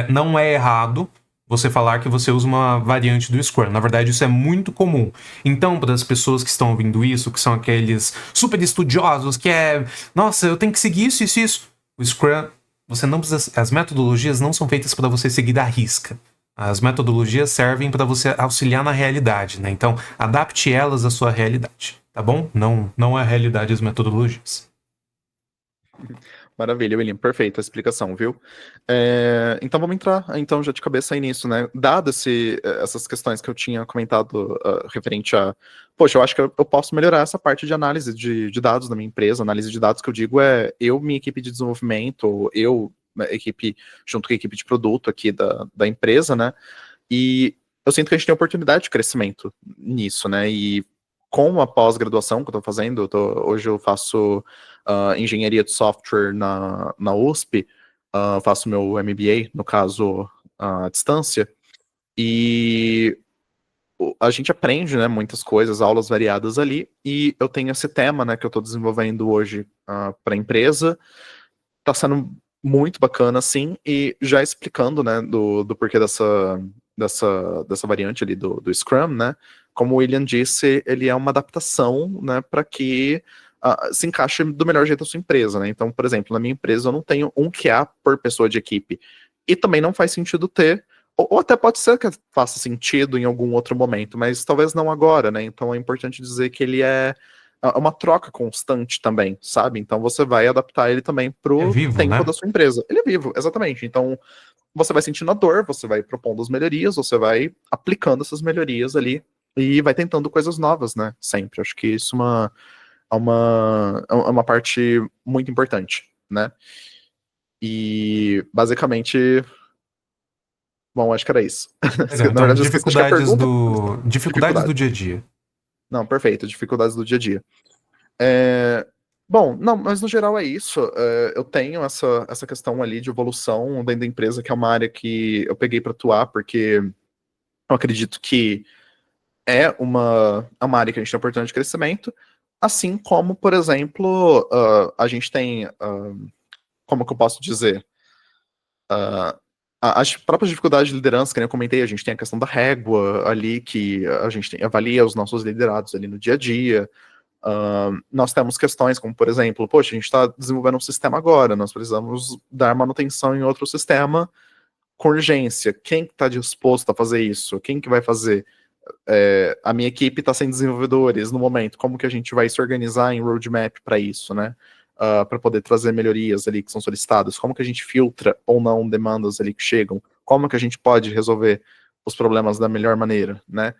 não é errado você falar que você usa uma variante do Scrum. Na verdade, isso é muito comum. Então, para as pessoas que estão ouvindo isso, que são aqueles super estudiosos, que nossa, eu tenho que seguir isso, isso, isso. O Scrum, você não precisa. As metodologias não são feitas para você seguir à risca. As metodologias servem para você auxiliar na realidade, né? Então, adapte elas à sua realidade, tá bom? Não é a realidade as metodologias. Maravilha, William, perfeita a explicação, viu? Então vamos entrar, então, já de cabeça aí nisso, né? Dado essas questões que eu tinha comentado referente a, poxa, eu acho que eu posso melhorar essa parte de análise de dados da minha empresa. Análise de dados que eu digo minha equipe de desenvolvimento, ou equipe, junto com a equipe de produto aqui da empresa, né? E eu sinto que a gente tem oportunidade de crescimento nisso, né? E com a pós-graduação que eu estou fazendo, hoje eu faço engenharia de software na USP, faço meu MBA, no caso, à distância, e a gente aprende, né, muitas coisas, aulas variadas ali, e eu tenho esse tema, né, que eu estou desenvolvendo hoje para a empresa. Está sendo muito bacana, assim, e já explicando, né, do porquê dessa variante ali do Scrum, né, como o William disse, ele é uma adaptação, né, para que se encaixe do melhor jeito a sua empresa, né. Então, por exemplo, na minha empresa eu não tenho um QA por pessoa de equipe, e também não faz sentido ter, ou até pode ser que faça sentido em algum outro momento, mas talvez não agora, né. Então é importante dizer que ele é uma troca constante também, sabe? Então você vai adaptar ele também É pro vivo, tempo né? da sua empresa. Ele é vivo, exatamente. Então você vai sentindo a dor, você vai propondo as melhorias, você vai aplicando essas melhorias ali e vai tentando coisas novas, né? Sempre. Acho que isso é uma parte muito importante, né? E basicamente, bom, acho que era isso. Legal. Na Então, verdade, eu esqueci, acho que a pergunta. dificuldades do Dificuldade. dia a dia. Não, perfeito, dificuldades do dia a dia. Bom, não, mas no geral é isso. Eu tenho essa questão ali de evolução dentro da empresa, que é uma área que eu peguei para atuar, porque eu acredito que é uma área que a gente tem oportunidade de crescimento, assim como, por exemplo, a gente tem, como que eu posso dizer, as próprias dificuldades de liderança, que nem eu comentei, a gente tem a questão da régua ali, que a gente avalia os nossos liderados ali no dia a dia. Nós temos questões como, por exemplo, poxa, a gente está desenvolvendo um sistema agora, nós precisamos dar manutenção em outro sistema com urgência, quem está disposto a fazer isso? Quem que vai fazer? A minha equipe está sem desenvolvedores no momento, como que a gente vai se organizar em roadmap para isso, né? Para poder trazer melhorias ali que são solicitadas, como que a gente filtra ou não demandas ali que chegam, como que a gente pode resolver os problemas da melhor maneira, né?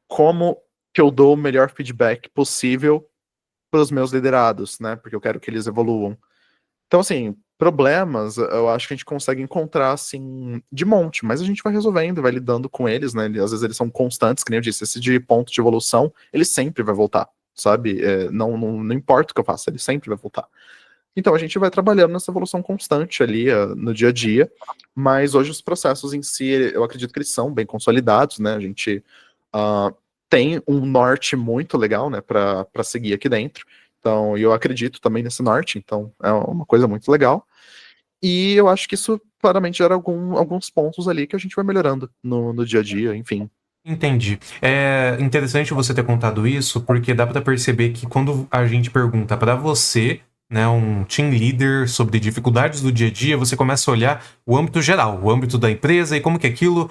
Como que eu dou o melhor feedback possível para os meus liderados, né? Porque eu quero que eles evoluam. Então, assim, problemas, eu acho que a gente consegue encontrar, assim, de monte, mas a gente vai resolvendo, vai lidando com eles, né? Às vezes eles são constantes, que nem eu disse, esse de ponto de evolução, ele sempre vai voltar, sabe? Não importa o que eu faça, ele sempre vai voltar. Então, a gente vai trabalhando nessa evolução constante ali, no dia a dia, mas hoje os processos em si, eu acredito que eles são bem consolidados, né? A gente tem um norte muito legal, né, para seguir aqui dentro. Então, eu acredito também nesse norte, então é uma coisa muito legal. E eu acho que isso claramente gera alguns pontos ali que a gente vai melhorando no dia a dia, enfim. Entendi. É interessante você ter contado isso, porque dá pra perceber que quando a gente pergunta pra você, né, um team leader sobre dificuldades do dia a dia, você começa a olhar o âmbito geral, o âmbito da empresa e como que aquilo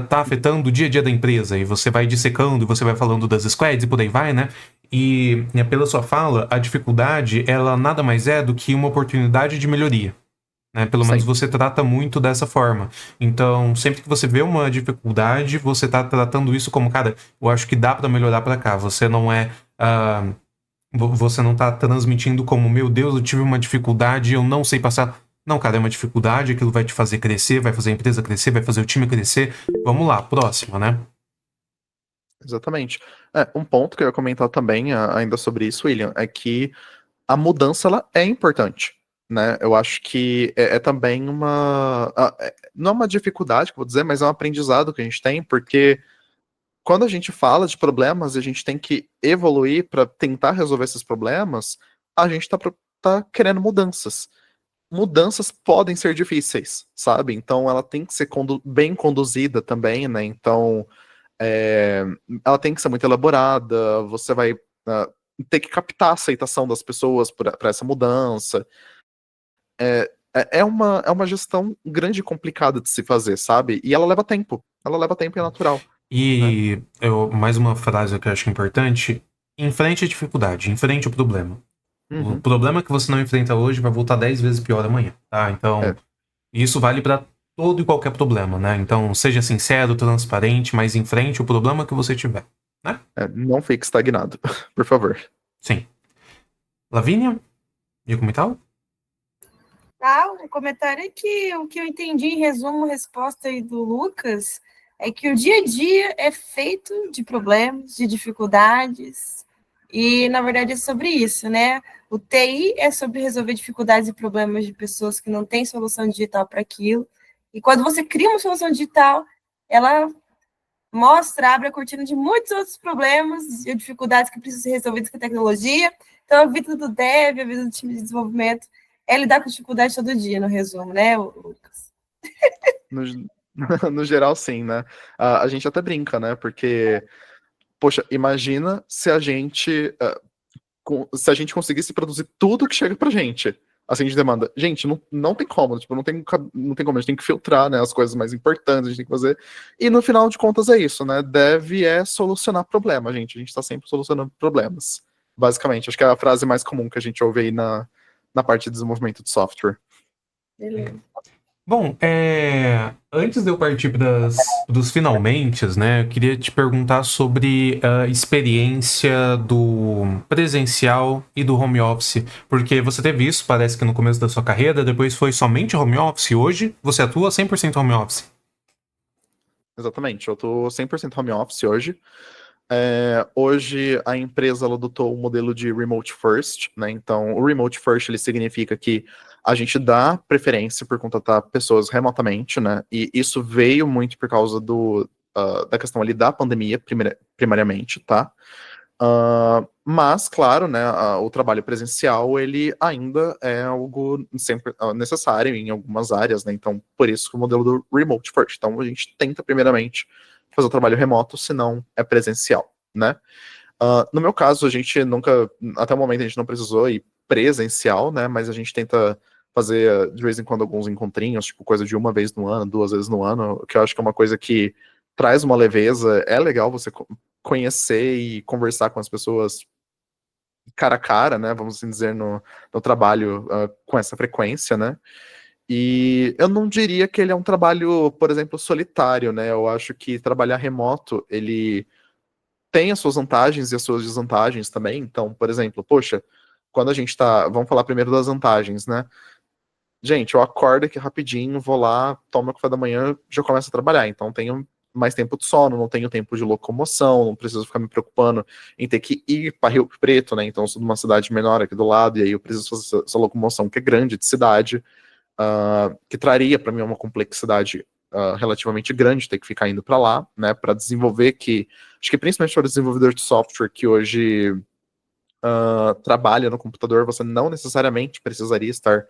tá afetando o dia a dia da empresa. E você vai dissecando, e você vai falando das squads e por aí vai, né? E pela sua fala, a dificuldade, ela nada mais é do que uma oportunidade de melhoria. Né? Pelo menos você trata muito dessa forma. Então, sempre que você vê uma dificuldade, você tá tratando isso como, cara, eu acho que dá pra melhorar pra cá. Você não é... você não tá transmitindo como, meu Deus, eu tive uma dificuldade, eu não sei passar. Não, cara, é uma dificuldade, aquilo vai te fazer crescer, vai fazer a empresa crescer, vai fazer o time crescer. Vamos lá, próxima, né? Exatamente. Um ponto que eu ia comentar também, ainda sobre isso, William, é que a mudança ela é importante, né? Eu acho que é também não é uma dificuldade, que eu vou dizer, mas é um aprendizado que a gente tem, porque quando a gente fala de problemas e a gente tem que evoluir para tentar resolver esses problemas, a gente tá querendo mudanças. Mudanças podem ser difíceis, sabe? Então ela tem que ser bem conduzida também, né? Então ela tem que ser muito elaborada, você vai ter que captar a aceitação das pessoas para essa mudança. É uma gestão grande e complicada de se fazer, sabe? E ela leva tempo. Ela leva tempo e é natural. E mais uma frase que eu acho importante: enfrente a dificuldade, enfrente o problema. O problema que você não enfrenta hoje vai voltar 10 vezes pior amanhã, tá? Então, isso vale pra todo e qualquer problema, né? Então, seja sincero, transparente, mas enfrente o problema que você tiver, né? Não fique estagnado, por favor. Sim. Lavínia, ia comentar algo? O comentário é que o que eu entendi, em resumo, a resposta aí do Lucas, é que o dia a dia é feito de problemas, de dificuldades, e, na verdade, é sobre isso, né? O TI é sobre resolver dificuldades e problemas de pessoas que não têm solução digital para aquilo, e quando você cria uma solução digital, ela abre a cortina de muitos outros problemas e dificuldades que precisam ser resolvidas com a tecnologia. Então, a vida do dev, a vida do time de desenvolvimento é lidar com dificuldade todo dia, no resumo, né, Lucas? No geral, sim, né? A gente até brinca, né? Porque, poxa, imagina se a gente conseguisse produzir tudo que chega pra gente. Assim, de demanda. Gente, não tem como, tipo, não tem como, a gente tem que filtrar, né, as coisas mais importantes, a gente tem que fazer. E no final de contas é isso, né? Dev é solucionar problema, gente. A gente tá sempre solucionando problemas. Basicamente, acho que é a frase mais comum que a gente ouve aí na parte de desenvolvimento de software. Beleza. Bom, antes de eu partir dos finalmentes, né, eu queria te perguntar sobre a experiência do presencial e do home office, porque você teve isso, parece que no começo da sua carreira, depois foi somente home office, hoje você atua 100% home office. Exatamente, eu tô 100% home office hoje. Hoje a empresa ela adotou o modelo de remote first, né? Então o remote first ele significa que a gente dá preferência por contratar pessoas remotamente, né? E isso veio muito por causa da questão ali da pandemia, primariamente, tá? Mas, claro, né, o trabalho presencial, ele ainda é algo sempre necessário em algumas áreas, né? Então, por isso que o modelo do remote first. Então, a gente tenta, primeiramente, fazer o trabalho remoto, se não é presencial, né? No meu caso, a gente nunca, até o momento, a gente não precisou ir presencial, né? Mas a gente tenta fazer de vez em quando alguns encontrinhos, tipo coisa de uma vez no ano, 2 vezes no ano, que eu acho que é uma coisa que traz uma leveza. É legal você conhecer e conversar com as pessoas cara a cara, né, vamos assim dizer, no trabalho com essa frequência, né. E eu não diria que ele é um trabalho, por exemplo, solitário, né, eu acho que trabalhar remoto, ele tem as suas vantagens e as suas desvantagens também. Então, por exemplo, poxa, quando a gente tá, vamos falar primeiro das vantagens, né. Gente, eu acordo aqui rapidinho, vou lá, tomo meu café da manhã, já começo a trabalhar, então tenho mais tempo de sono, não tenho tempo de locomoção, não preciso ficar me preocupando em ter que ir para Rio Preto, né? Então eu sou de uma cidade menor aqui do lado, e aí eu preciso fazer essa locomoção que é grande, de cidade, que traria para mim uma complexidade relativamente grande ter que ficar indo para lá, né? Para desenvolver que, acho que principalmente para desenvolvedor de software que hoje trabalha no computador, você não necessariamente precisaria estar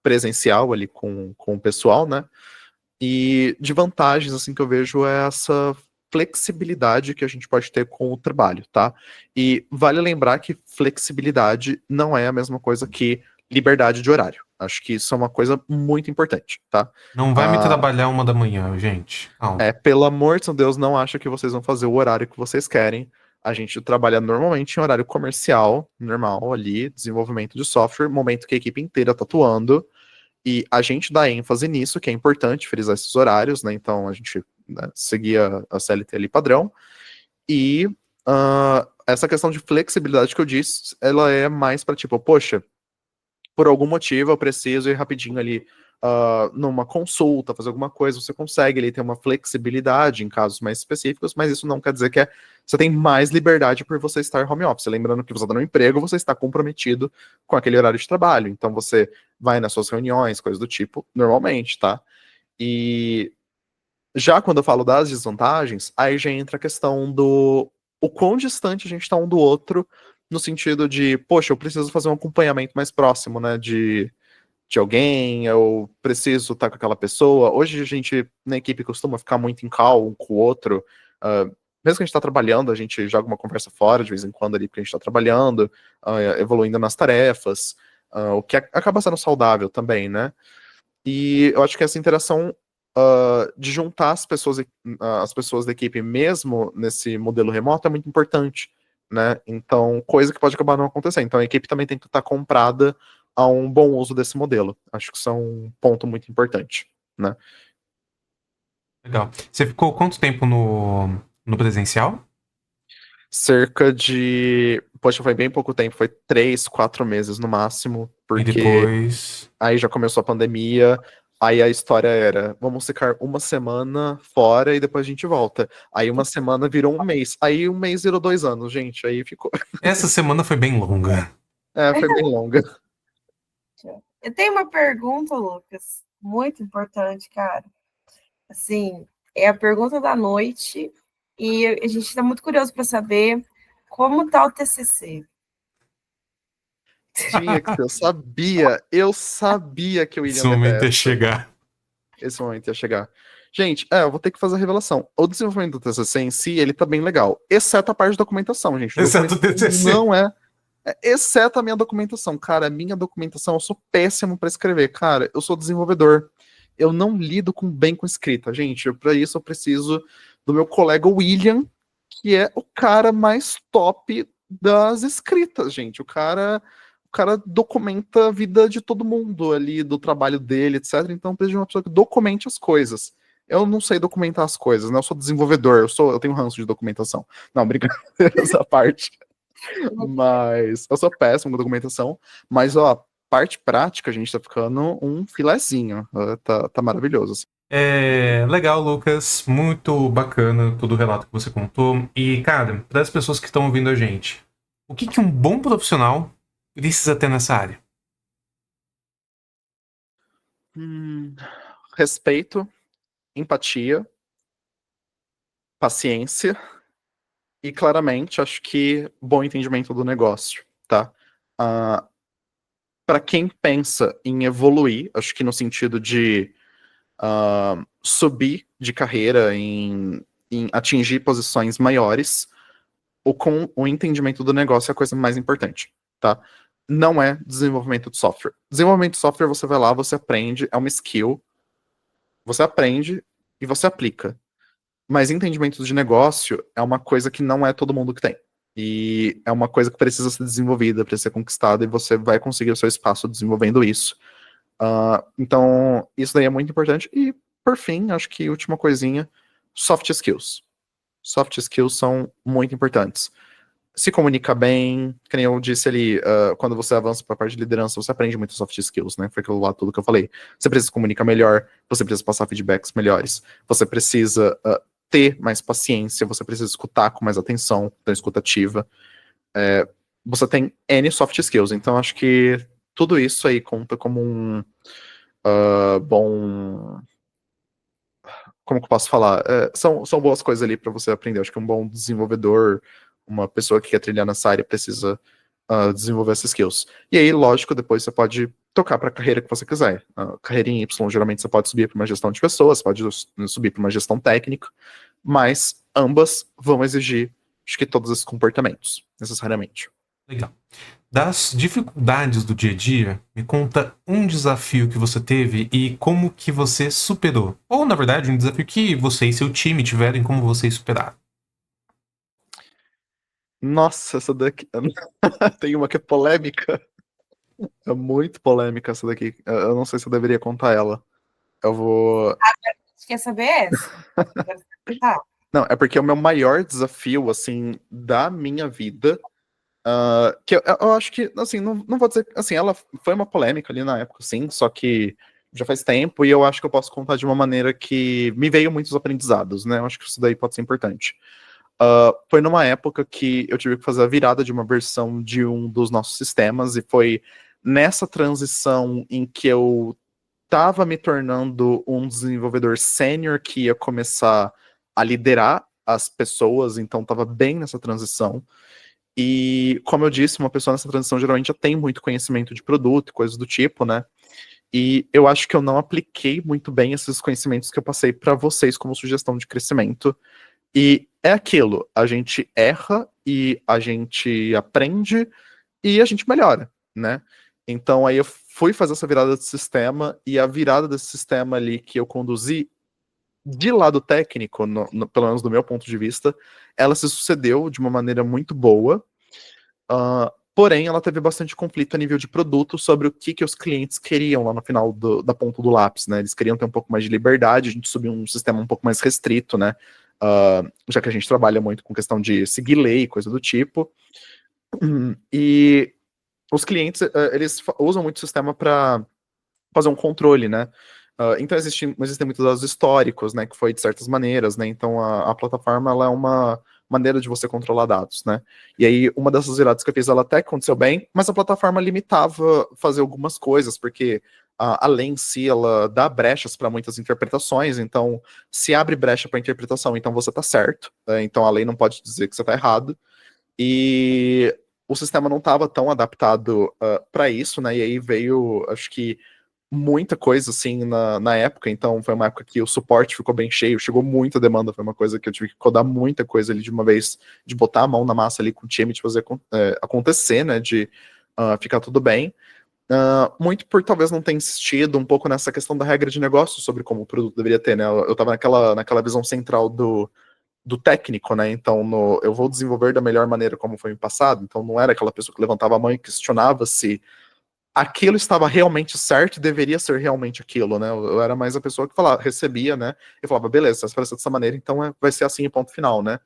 presencial ali com o pessoal, né? E de vantagens, assim, que eu vejo é essa flexibilidade que a gente pode ter com o trabalho, tá? E vale lembrar que flexibilidade não é a mesma coisa que liberdade de horário. Acho que isso é uma coisa muito importante, tá? Não vai me trabalhar 1 da manhã, gente. Calma. Pelo amor de Deus, não acha que vocês vão fazer o horário que vocês querem. A gente trabalha normalmente em horário comercial, normal ali, desenvolvimento de software, momento que a equipe inteira tá atuando, e a gente dá ênfase nisso, que é importante frisar esses horários, né? Então a gente, né, seguia a CLT ali padrão. E essa questão de flexibilidade que eu disse, ela é mais para tipo, poxa, por algum motivo eu preciso ir rapidinho ali numa consulta, fazer alguma coisa, você consegue ali ter uma flexibilidade em casos mais específicos, mas isso não quer dizer que você tem mais liberdade por você estar home office. Lembrando que você está no emprego, você está comprometido com aquele horário de trabalho, então você vai nas suas reuniões, coisas do tipo, normalmente, tá? E já quando eu falo das desvantagens, aí já entra a questão do o quão distante a gente está um do outro, no sentido de, poxa, eu preciso fazer um acompanhamento mais próximo, né, de alguém, eu preciso estar com aquela pessoa. Hoje a gente, na equipe, costuma ficar muito em call um com o outro. Mesmo que a gente está trabalhando, a gente joga uma conversa fora de vez em quando ali, porque a gente está trabalhando, evoluindo nas tarefas, o que acaba sendo saudável também, né? E eu acho que essa interação de juntar as pessoas da equipe mesmo nesse modelo remoto é muito importante, né? Então, coisa que pode acabar não acontecendo. Então, a equipe também tem que estar comprada a um bom uso desse modelo. Acho que isso é um ponto muito importante, né? Legal. Você ficou quanto tempo no presencial? Cerca de... Poxa, foi bem pouco tempo, foi 3, 4 meses no máximo, E porque depois. aí já começou a pandemia, aí a história era, vamos ficar uma semana fora e depois a gente volta. Aí uma semana virou um mês, aí um mês virou 2 anos, gente, aí ficou... Essa semana foi bem longa. Foi bem longa. Eu tenho uma pergunta, Lucas, muito importante, cara. Assim, é a pergunta da noite e a gente está muito curioso para saber como tá o TCC. Tinha que ser, eu sabia que o William Esse momento meter é essa. chegar. Esse momento ia chegar. Gente, eu vou ter que fazer a revelação. O desenvolvimento do TCC em si, ele tá bem legal, exceto a parte de documentação, gente. Exceto o TCC. Não exceto a minha documentação. Cara, a minha documentação, eu sou péssimo para escrever. Cara, eu sou desenvolvedor. Eu não lido bem com escrita, gente. Para isso eu preciso do meu colega William, que é o cara mais top das escritas, gente. O cara documenta a vida de todo mundo ali, do trabalho dele, etc. Então eu preciso de uma pessoa que documente as coisas. Eu não sei documentar as coisas, né? Eu sou desenvolvedor, eu tenho ranço de documentação. Não, brincadeira essa parte. Mas eu sou péssimo com documentação. Mas, ó, parte prática, a gente tá ficando um filezinho. Tá maravilhoso. Assim. Legal, Lucas. Muito bacana todo o relato que você contou. E, cara, para as pessoas que estão ouvindo a gente, o que um bom profissional precisa ter nessa área? Respeito, empatia, paciência e, claramente, acho que bom entendimento do negócio, tá? Para quem pensa em evoluir, acho que no sentido de subir de carreira, em atingir posições maiores, com o entendimento do negócio é a coisa mais importante, tá? não é desenvolvimento de software. Desenvolvimento de software, você vai lá, você aprende, é uma skill, você aprende e você aplica. Mas entendimento de negócio é uma coisa que não é todo mundo que tem. E é uma coisa que precisa ser desenvolvida, precisa ser conquistada, e você vai conseguir o seu espaço desenvolvendo isso. Então, isso daí é muito importante. E, por fim, acho que última coisinha, soft skills. Soft skills são muito importantes. Se comunica bem, que nem eu disse ali, quando você avança para a parte de liderança, você aprende muito soft skills, né? Foi aquilo lá tudo que eu falei. Você precisa se comunicar melhor, você precisa passar feedbacks melhores, você precisa ter mais paciência, você precisa escutar com mais atenção, então escuta ativa. Você tem N soft skills, então acho que tudo isso aí conta como um bom... Como que eu posso falar? São boas coisas ali para você aprender. Acho que um bom desenvolvedor, uma pessoa que quer trilhar nessa área, precisa desenvolver essas skills. E aí, lógico, depois você pode tocar para a carreira que você quiser. Carreira em Y, geralmente você pode subir para uma gestão de pessoas, pode subir para uma gestão técnica, mas ambas vão exigir, acho que todos esses comportamentos, necessariamente. Legal. Das dificuldades do dia a dia, me conta um desafio que você teve e como que você superou. Ou, na verdade, um desafio que você e seu time tiveram e como vocês superaram. Nossa, essa daqui... Tem uma que é polêmica. É muito polêmica essa daqui. Eu não sei se eu deveria contar ela. Eu vou... Você quer saber essa? Tá. Não, é porque é o meu maior desafio, assim, da minha vida, que eu acho que, assim, não vou dizer, assim, ela foi uma polêmica ali na época, sim, só que já faz tempo e eu acho que eu posso contar de uma maneira que me veio muitos aprendizados, né? Eu acho que isso daí pode ser importante. Foi numa época que eu tive que fazer a virada de uma versão de um dos nossos sistemas e foi nessa transição em que eu estava me tornando um desenvolvedor sênior que ia começar a liderar as pessoas, então estava bem nessa transição. E, como eu disse, uma pessoa nessa transição geralmente já tem muito conhecimento de produto, coisas do tipo, né? E eu acho que eu não apliquei muito bem esses conhecimentos que eu passei para vocês como sugestão de crescimento. E é aquilo, a gente erra e a gente aprende e a gente melhora, né? Então aí eu fui fazer essa virada de sistema e a virada desse sistema ali que eu conduzi de lado técnico, pelo menos do meu ponto de vista, ela se sucedeu de uma maneira muito boa, porém ela teve bastante conflito a nível de produto sobre o que os clientes queriam lá no final da ponta do lápis, né? Eles queriam ter um pouco mais de liberdade, a gente subiu um sistema um pouco mais restrito, né? Já que a gente trabalha muito com questão de seguir lei, coisa do tipo. E os clientes, eles usam muito o sistema para fazer um controle, né? Então existem muitos dados históricos, né, que foi de certas maneiras, né? Então a plataforma ela é uma maneira de você controlar dados, né? E aí uma dessas viradas que eu fiz, ela até aconteceu bem, mas a plataforma limitava fazer algumas coisas, porque a lei em si, ela dá brechas para muitas interpretações, então se abre brecha para interpretação, então você tá certo, então a lei não pode dizer que você tá errado, e o sistema não estava tão adaptado para isso, né? E aí veio, acho que muita coisa assim na época, então foi uma época que o suporte ficou bem cheio, chegou muita demanda, foi uma coisa que eu tive que codar muita coisa ali de uma vez, de botar a mão na massa ali com o time, de fazer acontecer, né, de ficar tudo bem. Muito por talvez não ter insistido um pouco nessa questão da regra de negócio sobre como o produto deveria ter, né, eu tava naquela visão central do técnico, né, então eu vou desenvolver da melhor maneira como foi no passado, então não era aquela pessoa que levantava a mão e questionava se aquilo estava realmente certo e deveria ser realmente aquilo, né? Eu era mais a pessoa que recebia, né? E falava, beleza, se vai ser dessa maneira, então vai ser assim, ponto final, né?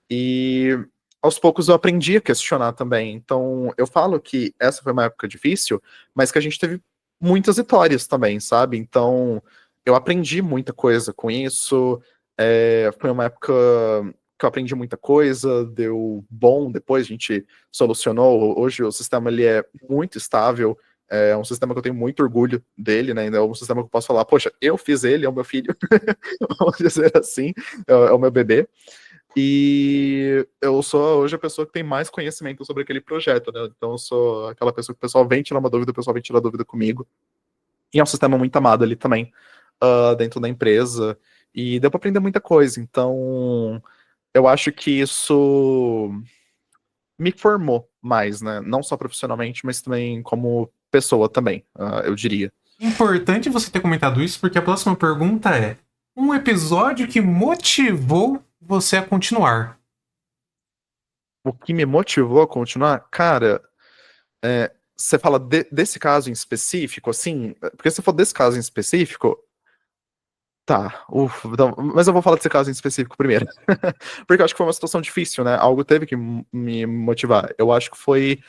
E aos poucos eu aprendi a questionar também. Então eu falo que essa foi uma época difícil, mas que a gente teve muitas vitórias também, sabe? Então eu aprendi muita coisa com isso. Foi uma época que eu aprendi muita coisa, deu bom, depois a gente solucionou. Hoje o sistema ele é muito estável. É um sistema que eu tenho muito orgulho dele, né? É um sistema que eu posso falar, poxa, eu fiz ele, é o meu filho, vamos dizer assim, é o meu bebê. E eu sou hoje a pessoa que tem mais conhecimento sobre aquele projeto, né? Então eu sou aquela pessoa que o pessoal vem tirar uma dúvida, o pessoal vem tirar dúvida comigo. E é um sistema muito amado ali também, dentro da empresa. E deu para aprender muita coisa. Então, eu acho que isso me formou mais, né? Não só profissionalmente, mas também como pessoa também, eu diria. Importante você ter comentado isso, porque a próxima pergunta é: um episódio que motivou você a continuar? O que me motivou a continuar, cara, você fala desse caso em específico, assim? Porque se for desse caso em específico, tá, então, mas eu vou falar desse caso em específico primeiro. Porque eu acho que foi uma situação difícil, né? Algo teve que me motivar. Eu acho que foi,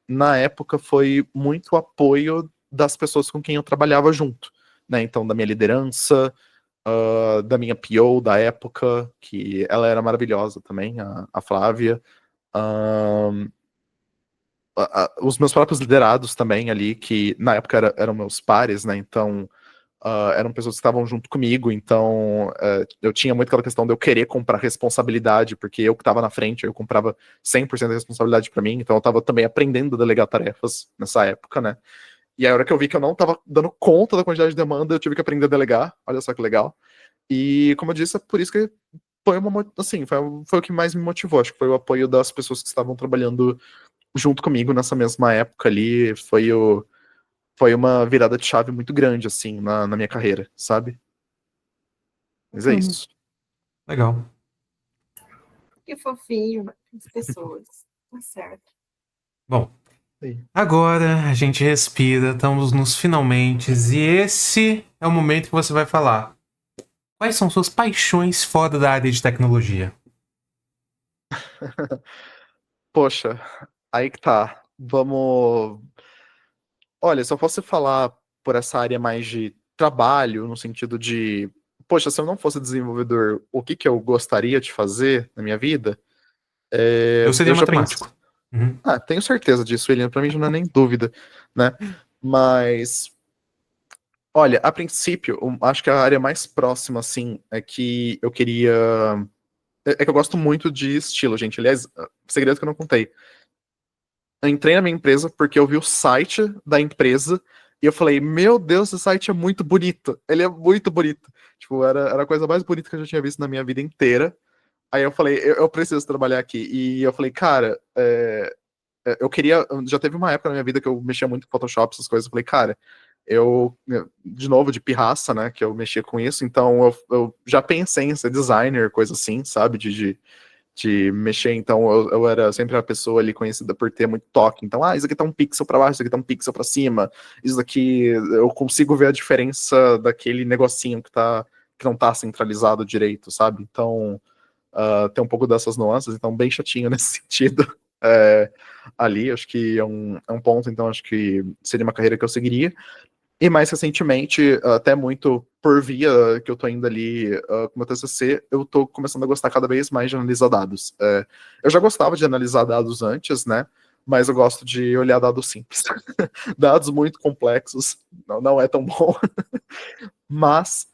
na época, foi muito o apoio das pessoas com quem eu trabalhava junto, né? Então, da minha liderança, da minha PO da época, que ela era maravilhosa também, a Flávia. Os meus próprios liderados também ali, que na época eram meus pares, né? Então, eram pessoas que estavam junto comigo, então eu tinha muito aquela questão de eu querer comprar responsabilidade, porque eu que estava na frente, eu comprava 100% da responsabilidade para mim, então eu estava também aprendendo a delegar tarefas nessa época, né? E a hora que eu vi que eu não estava dando conta da quantidade de demanda, eu tive que aprender a delegar, olha só que legal. E, como eu disse, é por isso que assim, foi o que mais me motivou, acho que foi o apoio das pessoas que estavam trabalhando junto comigo nessa mesma época ali, foi uma virada de chave muito grande, assim, na minha carreira, sabe? Mas é isso. Legal. Que fofinho, as pessoas. Tá certo. Bom, Sim. agora a gente respira, estamos nos finalmente, e esse é o momento que você vai falar. Quais são suas paixões fora da área de tecnologia? Poxa, aí que tá. Vamos. Olha, se eu fosse falar por essa área mais de trabalho, no sentido de, poxa, se eu não fosse desenvolvedor, o que eu gostaria de fazer na minha vida? Eu seria Eu já pensei. matemático. Uhum. Tenho certeza disso, William. Pra mim já não é nem dúvida, né? Mas, olha, a princípio, acho que a área mais próxima, assim, é que eu queria. É que eu gosto muito de estilo, gente. Aliás, segredo que eu não contei. Eu entrei na minha empresa porque eu vi o site da empresa e eu falei, meu Deus, esse site é muito bonito. Ele é muito bonito. Tipo, era a coisa mais bonita que eu já tinha visto na minha vida inteira. Aí eu falei, eu preciso trabalhar aqui. E eu falei, cara, eu queria. Já teve uma época na minha vida que eu mexia muito com Photoshop, essas coisas. Eu falei, cara, de novo, de pirraça, né, que eu mexia com isso. Então eu já pensei em ser designer, coisa assim, sabe? De mexer, então eu era sempre a pessoa ali conhecida por ter muito toque. Então, isso aqui tá um pixel para baixo, isso aqui tá um pixel para cima, isso daqui eu consigo ver a diferença daquele negocinho que não tá centralizado direito, sabe? Então, tem um pouco dessas nuances, então bem chatinho nesse sentido. Ali, acho que é um ponto, então acho que seria uma carreira que eu seguiria. E mais recentemente, até muito por via que eu tô indo ali com o meu TCC, eu tô começando a gostar cada vez mais de analisar dados. Eu já gostava de analisar dados antes, né? Mas eu gosto de olhar dados simples. Dados muito complexos não é tão bom. Mas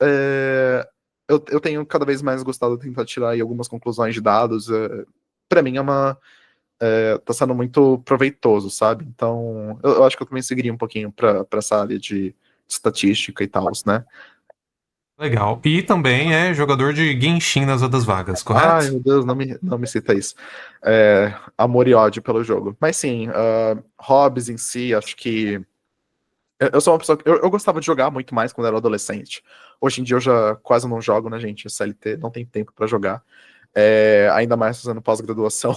eu tenho cada vez mais gostado de tentar tirar aí algumas conclusões de dados. Para mim tá sendo muito proveitoso, sabe? Então, eu acho que eu também seguiria um pouquinho para essa área de estatística e tal, né? Legal. E também é jogador de Genshin nas outras vagas, Ai, correto? meu Deus, não me cita isso. Amor e ódio pelo jogo. Mas sim, hobbies em si, acho que. Eu sou uma pessoa que. Eu gostava de jogar muito mais quando era adolescente. Hoje em dia eu já quase não jogo, né, gente? CLT não tem tempo para jogar. Ainda mais fazendo pós-graduação.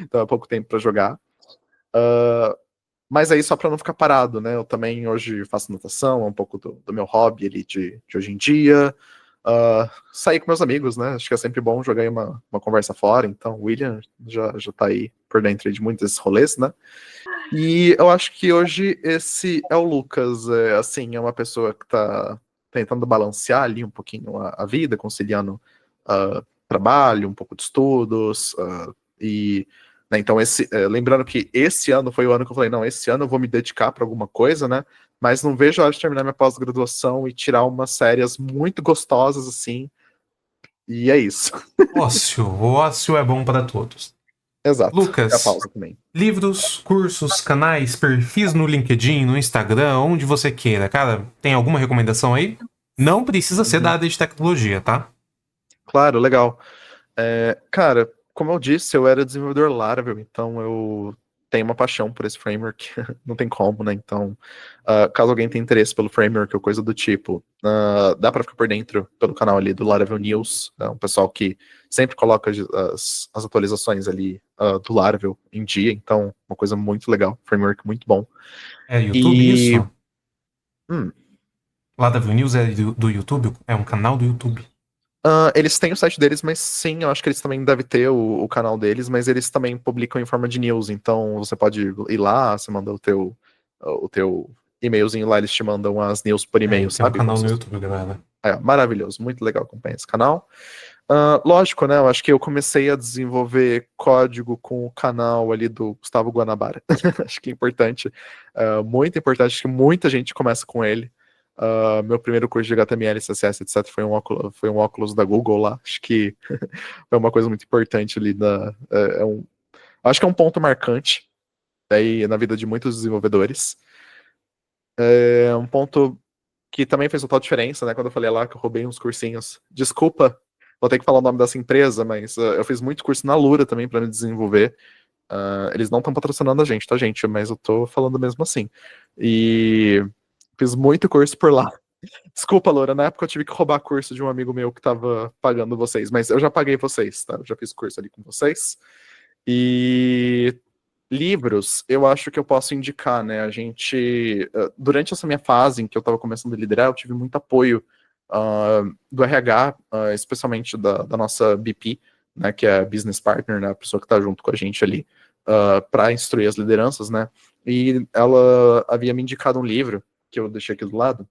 Então é pouco tempo para jogar. Mas aí só para não ficar parado, né? Eu também hoje faço natação, é um pouco do meu hobby ali de hoje em dia. Sair com meus amigos, né? Acho que é sempre bom jogar aí uma conversa fora. Então, o William já tá aí por dentro de muitos desses rolês, né? E eu acho que hoje esse é o Lucas. Assim, é uma pessoa que tá tentando balancear ali um pouquinho a vida, conciliando trabalho, um pouco de estudos, né, então, lembrando que esse ano foi o ano que eu falei, não, esse ano eu vou me dedicar para alguma coisa, né? Mas não vejo a hora de terminar minha pós-graduação e tirar umas férias muito gostosas, assim. E é isso. Ócio. O ócio é bom para todos. Exato. E a Lucas, pausa também. livros, cursos, canais, perfis no LinkedIn, no Instagram, onde você queira. Cara, tem alguma recomendação aí? Não precisa ser da área de tecnologia, tá? Claro, legal. Cara, como eu disse, eu era desenvolvedor Laravel, então eu tenho uma paixão por esse framework, não tem como, né? Então, caso alguém tenha interesse pelo framework ou coisa do tipo, dá para ficar por dentro pelo canal ali do Laravel News, um pessoal que sempre coloca as atualizações ali do Laravel em dia, então, uma coisa muito legal, framework muito bom. É YouTube E. isso? Laravel News é do YouTube? É um canal do YouTube. Eles têm o site deles, mas sim, eu acho que eles também devem ter o canal deles, mas eles também publicam em forma de news, então você pode ir lá, você manda o teu e-mailzinho lá, eles te mandam as news por e-mail, Tem um sabe? canal no YouTube, galera. Maravilhoso, muito legal acompanhar esse canal. Lógico, né? Eu acho que eu comecei a desenvolver código com o canal ali do Gustavo Guanabara. Acho que é importante, muito importante, acho que muita gente começa com ele. Meu primeiro curso de HTML, CSS, etc. Foi um óculos da Google lá. Acho que foi uma coisa muito importante ali. Acho que é um ponto marcante aí na vida de muitos desenvolvedores. É um ponto que também fez total diferença, né? Quando eu falei lá que eu roubei uns cursinhos. Desculpa, vou ter que falar o nome dessa empresa, mas eu fiz muito curso na Lura também para me desenvolver. Eles não estão patrocinando a gente, tá, gente? Mas eu tô falando mesmo assim. E fiz muito curso por lá. Desculpa, Loura, na época eu tive que roubar curso de um amigo meu que tava pagando vocês, mas eu já paguei vocês, tá? Eu já fiz curso ali com vocês. E livros, eu acho que eu posso indicar, né? A gente, durante essa minha fase em que eu tava começando a liderar, eu tive muito apoio do RH, especialmente da nossa BP, né? Que é a Business Partner, né? A pessoa que tá junto com a gente ali, para instruir as lideranças, né? E ela havia me indicado um livro, que eu deixei aqui do lado,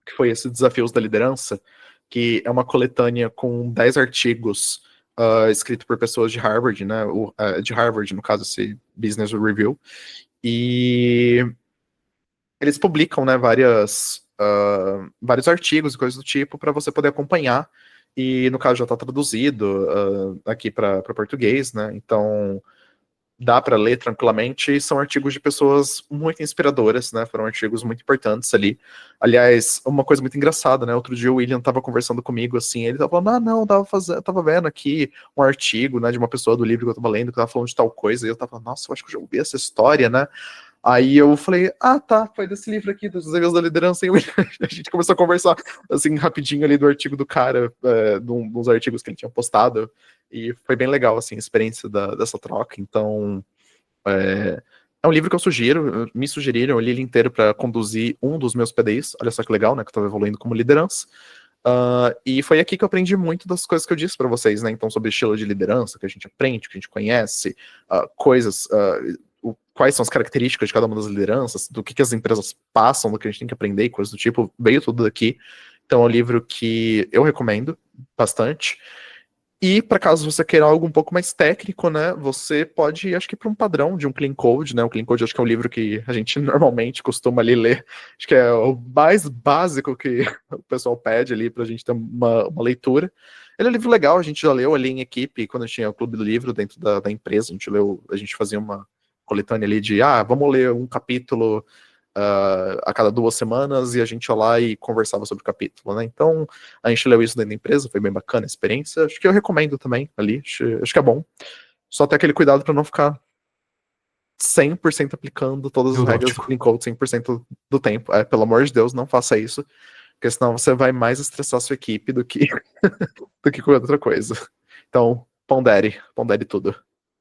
que foi esse Desafios da Liderança, que é uma coletânea com 10 artigos escrito por pessoas de Harvard, né? De Harvard, no caso, esse Business Review. E eles publicam, né, vários artigos e coisas do tipo para você poder acompanhar. E no caso já está traduzido aqui para português, né? Então dá para ler tranquilamente, e são artigos de pessoas muito inspiradoras, né? Foram artigos muito importantes ali. Aliás, uma coisa muito engraçada, né? Outro dia o William tava conversando comigo, assim, ele tava falando, não, tava vendo aqui um artigo, né, de uma pessoa do livro que eu tava lendo, que tava falando de tal coisa, e eu tava, nossa, eu acho que eu já ouvi essa história, né? Aí eu falei, tá, foi desse livro aqui, dos Desafios da Liderança, e a gente começou a conversar, assim, rapidinho ali do artigo do cara, dos artigos que ele tinha postado, e foi bem legal, assim, a experiência dessa troca. Então, é um livro que eu sugiro, me sugeriram, eu li ele inteiro para conduzir um dos meus PDIs, olha só que legal, né, que eu estava evoluindo como liderança. E foi aqui que eu aprendi muito das coisas que eu disse para vocês, né, então sobre estilo de liderança, que a gente aprende, que a gente conhece, quais são as características de cada uma das lideranças, do que as empresas passam, do que a gente tem que aprender e coisas do tipo, veio tudo daqui. Então é um livro que eu recomendo bastante. E para caso você queira algo um pouco mais técnico, né, você pode ir, acho que para um padrão de um Clean Code, né, o Clean Code acho que é um livro que a gente normalmente costuma ali ler, acho que é o mais básico que o pessoal pede ali para a gente ter uma leitura. Ele é um livro legal, a gente já leu ali em equipe, quando a gente tinha o Clube do Livro dentro da empresa, a gente fazia uma coletânea ali de, vamos ler um capítulo a cada 2 semanas, e a gente ia lá e conversava sobre o capítulo, né? Então, a gente leu isso dentro da empresa, foi bem bacana a experiência. Acho que eu recomendo também ali, acho que é bom. Só ter aquele cuidado para não ficar 100% aplicando todas as regras do Neurótico. Clean Code 100% do tempo. Pelo amor de Deus, não faça isso, porque senão você vai mais estressar a sua equipe do que do que com outra coisa. Então, pondere tudo.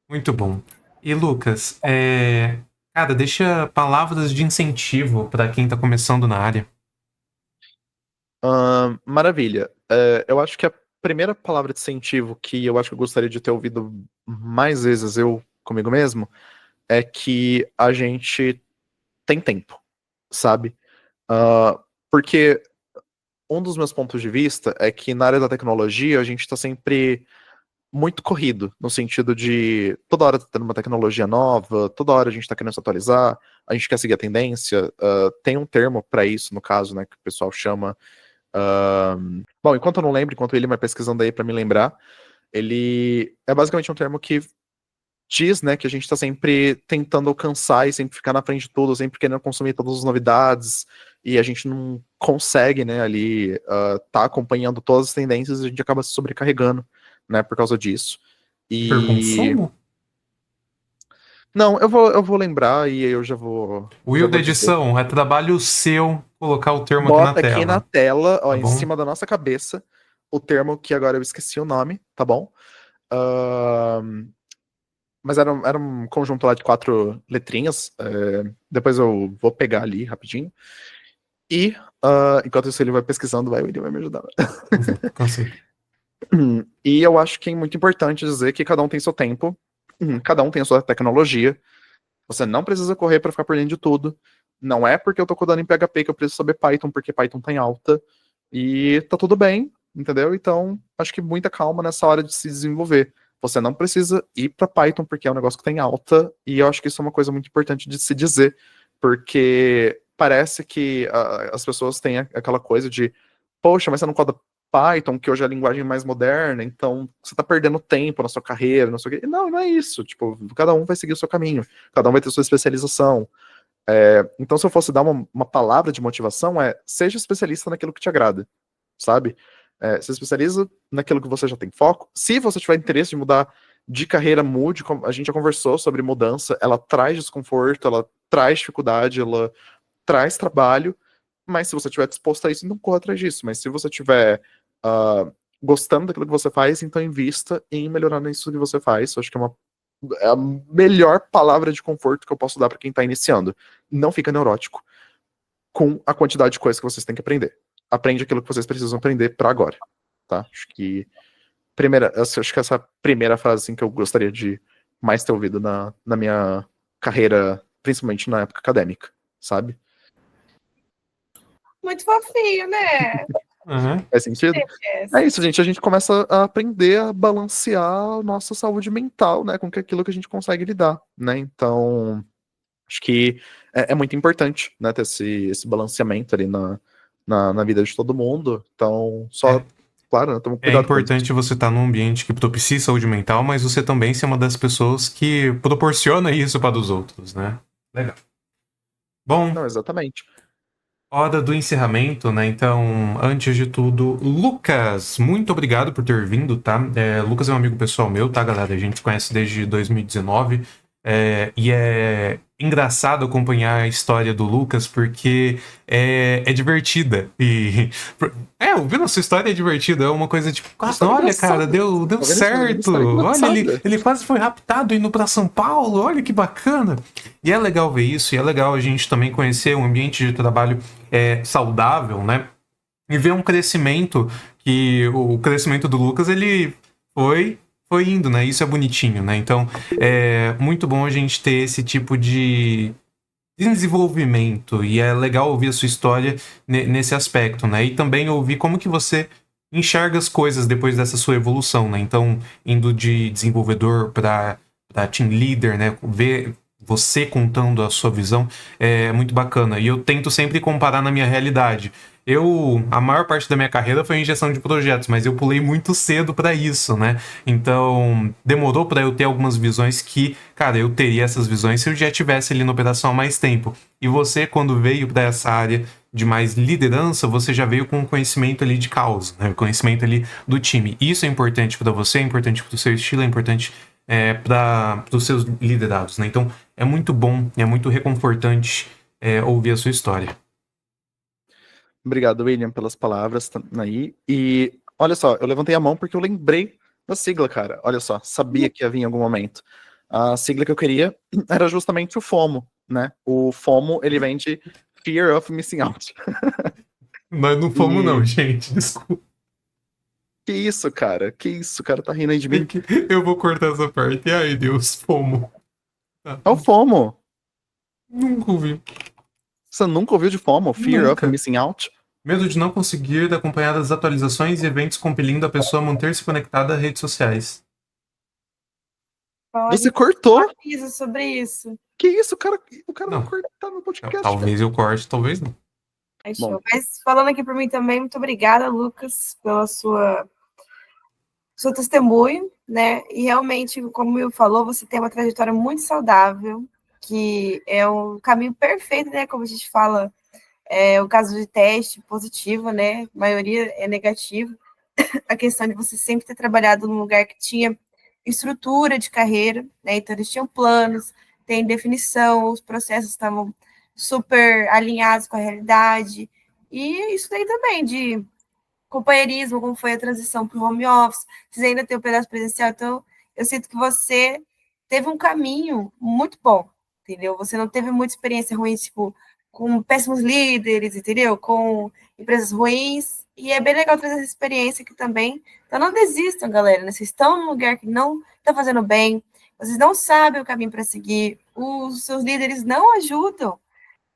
Muito bom. E Lucas, cara, deixa palavras de incentivo para quem tá começando na área. Maravilha. Eu acho que a primeira palavra de incentivo que eu acho que eu gostaria de ter ouvido mais vezes eu comigo mesmo é que a gente tem tempo, sabe? Porque um dos meus pontos de vista é que na área da tecnologia a gente está sempre muito corrido, no sentido de toda hora tá tendo uma tecnologia nova, toda hora a gente está querendo se atualizar, a gente quer seguir a tendência. Tem um termo para isso, no caso, né, que o pessoal chama. Bom, enquanto eu não lembro, enquanto ele vai pesquisando aí para me lembrar, ele é basicamente um termo que diz, né, que a gente está sempre tentando alcançar e sempre ficar na frente de tudo, sempre querendo consumir todas as novidades, e a gente não consegue, né, ali tá acompanhando todas as tendências, e a gente acaba se sobrecarregando, né, por causa disso. E... Hiperconsumo? Não, eu vou lembrar e eu já vou Will da dizer. edição, é trabalho seu colocar o termo aqui na Bota aqui na tela. tela, ó, Tá em bom? cima da nossa cabeça, o termo que agora eu esqueci o nome, tá bom? Mas era um conjunto lá de 4 letrinhas. Depois eu vou pegar ali rapidinho. E enquanto isso ele vai pesquisando, ele vai me ajudar. Cansei. E eu acho que é muito importante dizer que cada um tem seu tempo, cada um tem a sua tecnologia. Você não precisa correr para ficar por dentro de tudo. Não é porque eu tô codando em PHP que eu preciso saber Python, porque Python tá em alta. E tá tudo bem, entendeu? Então, acho que muita calma nessa hora de se desenvolver. Você não precisa ir para Python porque é um negócio que tem alta, e eu acho que isso é uma coisa muito importante de se dizer, porque parece que as pessoas têm aquela coisa de, poxa, mas você não coda Python, que hoje é a linguagem mais moderna, então você tá perdendo tempo na sua carreira, não sei o quê. Não, não é isso. Tipo, cada um vai seguir o seu caminho, cada um vai ter sua especialização. Então, se eu fosse dar uma palavra de motivação, seja especialista naquilo que te agrada, sabe? Se especializa naquilo que você já tem foco. Se você tiver interesse de mudar de carreira, mude. A gente já conversou sobre mudança, ela traz desconforto, ela traz dificuldade, ela traz trabalho, mas se você estiver disposto a isso, não corra atrás disso. Mas se você estiver gostando daquilo que você faz, então invista em melhorar nisso que você faz. Eu acho que é a melhor palavra de conforto que eu posso dar para quem está iniciando. Não fica neurótico com a quantidade de coisas que vocês têm que aprender. Aprende aquilo que vocês precisam aprender para agora, tá? Acho que essa é a primeira frase assim, que eu gostaria de mais ter ouvido na minha carreira, principalmente na época acadêmica, sabe? Muito fofinho, né? Uhum. Faz sentido? É isso, gente. A gente começa a aprender a balancear a nossa saúde mental, né, com aquilo que a gente consegue lidar, né? Então, acho que é muito importante, né, ter esse balanceamento ali na vida de todo mundo. Então, claro, né, toma É cuidado com isso. importante você estar num ambiente que propicie saúde mental, mas você também ser uma das pessoas que proporciona isso para os outros, né? Legal. Bom, Não, exatamente. hora do encerramento, né? Então, antes de tudo, Lucas, muito obrigado por ter vindo, tá? Lucas é um amigo pessoal meu, tá, galera? A gente se conhece desde 2019. E é engraçado acompanhar a história do Lucas porque é divertida. Ouvindo a sua história é divertida. É uma coisa tipo, olha, cara, deu certo. Olha, ele quase foi raptado indo pra São Paulo. Olha que bacana. E é legal ver isso. E é legal a gente também conhecer um ambiente de trabalho saudável, né? E ver um crescimento que o crescimento do Lucas, ele foi indo, né? Isso é bonitinho, né? Então, é muito bom a gente ter esse tipo de desenvolvimento e é legal ouvir a sua história nesse aspecto, né? E também ouvir como que você enxerga as coisas depois dessa sua evolução, né? Então, indo de desenvolvedor para team leader, né? Ver você contando a sua visão é muito bacana. E eu tento sempre comparar na minha realidade. A maior parte da minha carreira foi em gestão de projetos, mas eu pulei muito cedo para isso, né? Então, demorou para eu ter algumas visões que, cara, eu teria essas visões se eu já tivesse ali na operação há mais tempo. E você, quando veio para essa área de mais liderança, você já veio com conhecimento ali de causa, né? Conhecimento ali do time. Isso é importante para você, é importante para o seu estilo, é importante para os seus liderados, né? Então, é muito bom, é muito reconfortante ouvir a sua história. Obrigado, William, pelas palavras aí. E olha só, eu levantei a mão porque eu lembrei da sigla, cara. Olha só, sabia que ia vir em algum momento. A sigla que eu queria era justamente o FOMO, né? O FOMO, ele vem de Fear of Missing Out. Nós não fomos, não, gente. Desculpa. Que isso, cara? Que isso? O cara tá rindo aí de mim. Eu vou cortar essa parte. Ai, Deus, FOMO. Tá. É o FOMO. Nunca ouvi. Você nunca ouviu de FOMO? Fear of Missing Out? Medo de não conseguir acompanhar as atualizações e eventos compelindo a pessoa a manter-se conectada a redes sociais. Você cortou? Sobre isso. Que isso, cara? O cara não cortar no podcast. Talvez eu corte, talvez não. Bom. Mas falando aqui por mim também, muito obrigada, Lucas, pela seu testemunho, né? E realmente, como o Will falou, você tem uma trajetória muito saudável, que é um caminho perfeito, né? Como a gente fala, o caso de teste positivo, né? A maioria é negativo. A questão de você sempre ter trabalhado num lugar que tinha estrutura de carreira, né? Então, eles tinham planos, tem definição, os processos estavam super alinhados com a realidade, e isso daí também, de companheirismo, como foi a transição para o home office, vocês ainda têm o pedaço presencial, então eu sinto que você teve um caminho muito bom, entendeu? Você não teve muita experiência ruim, tipo, com péssimos líderes, entendeu? Com empresas ruins, e é bem legal trazer essa experiência aqui também. Então não desistam, galera, né? Vocês estão num lugar que não está fazendo bem, vocês não sabem o caminho para seguir, os seus líderes não ajudam,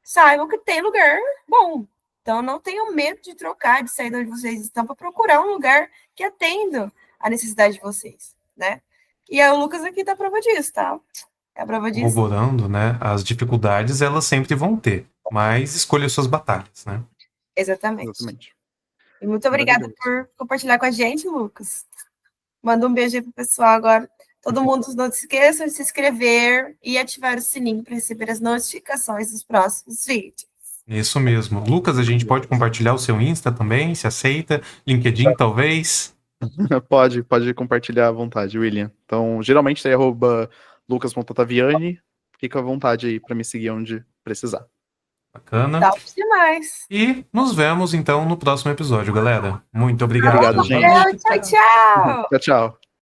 saibam que tem lugar bom. Então, não tenham medo de trocar, de sair de onde vocês estão para procurar um lugar que atenda a necessidade de vocês, né? E aí, o Lucas aqui tá a prova disso, tá? É a prova disso. Corroborando, né? As dificuldades, elas sempre vão ter, mas escolha suas batalhas, né? Exatamente. E muito obrigada por compartilhar com a gente, Lucas. Manda um beijo aí pro pessoal agora. Todo mundo não se esqueça de se inscrever e ativar o sininho para receber as notificações dos próximos vídeos. Isso mesmo. Lucas, a gente pode compartilhar o seu Insta também, se aceita? LinkedIn, talvez? Pode compartilhar à vontade, William. Então, geralmente tem @lucas.taviani. Fica à vontade aí para me seguir onde precisar. Bacana. Top demais. E nos vemos, então, no próximo episódio, galera. Muito obrigado. Obrigado, gente. Tchau, tchau. Tchau, tchau.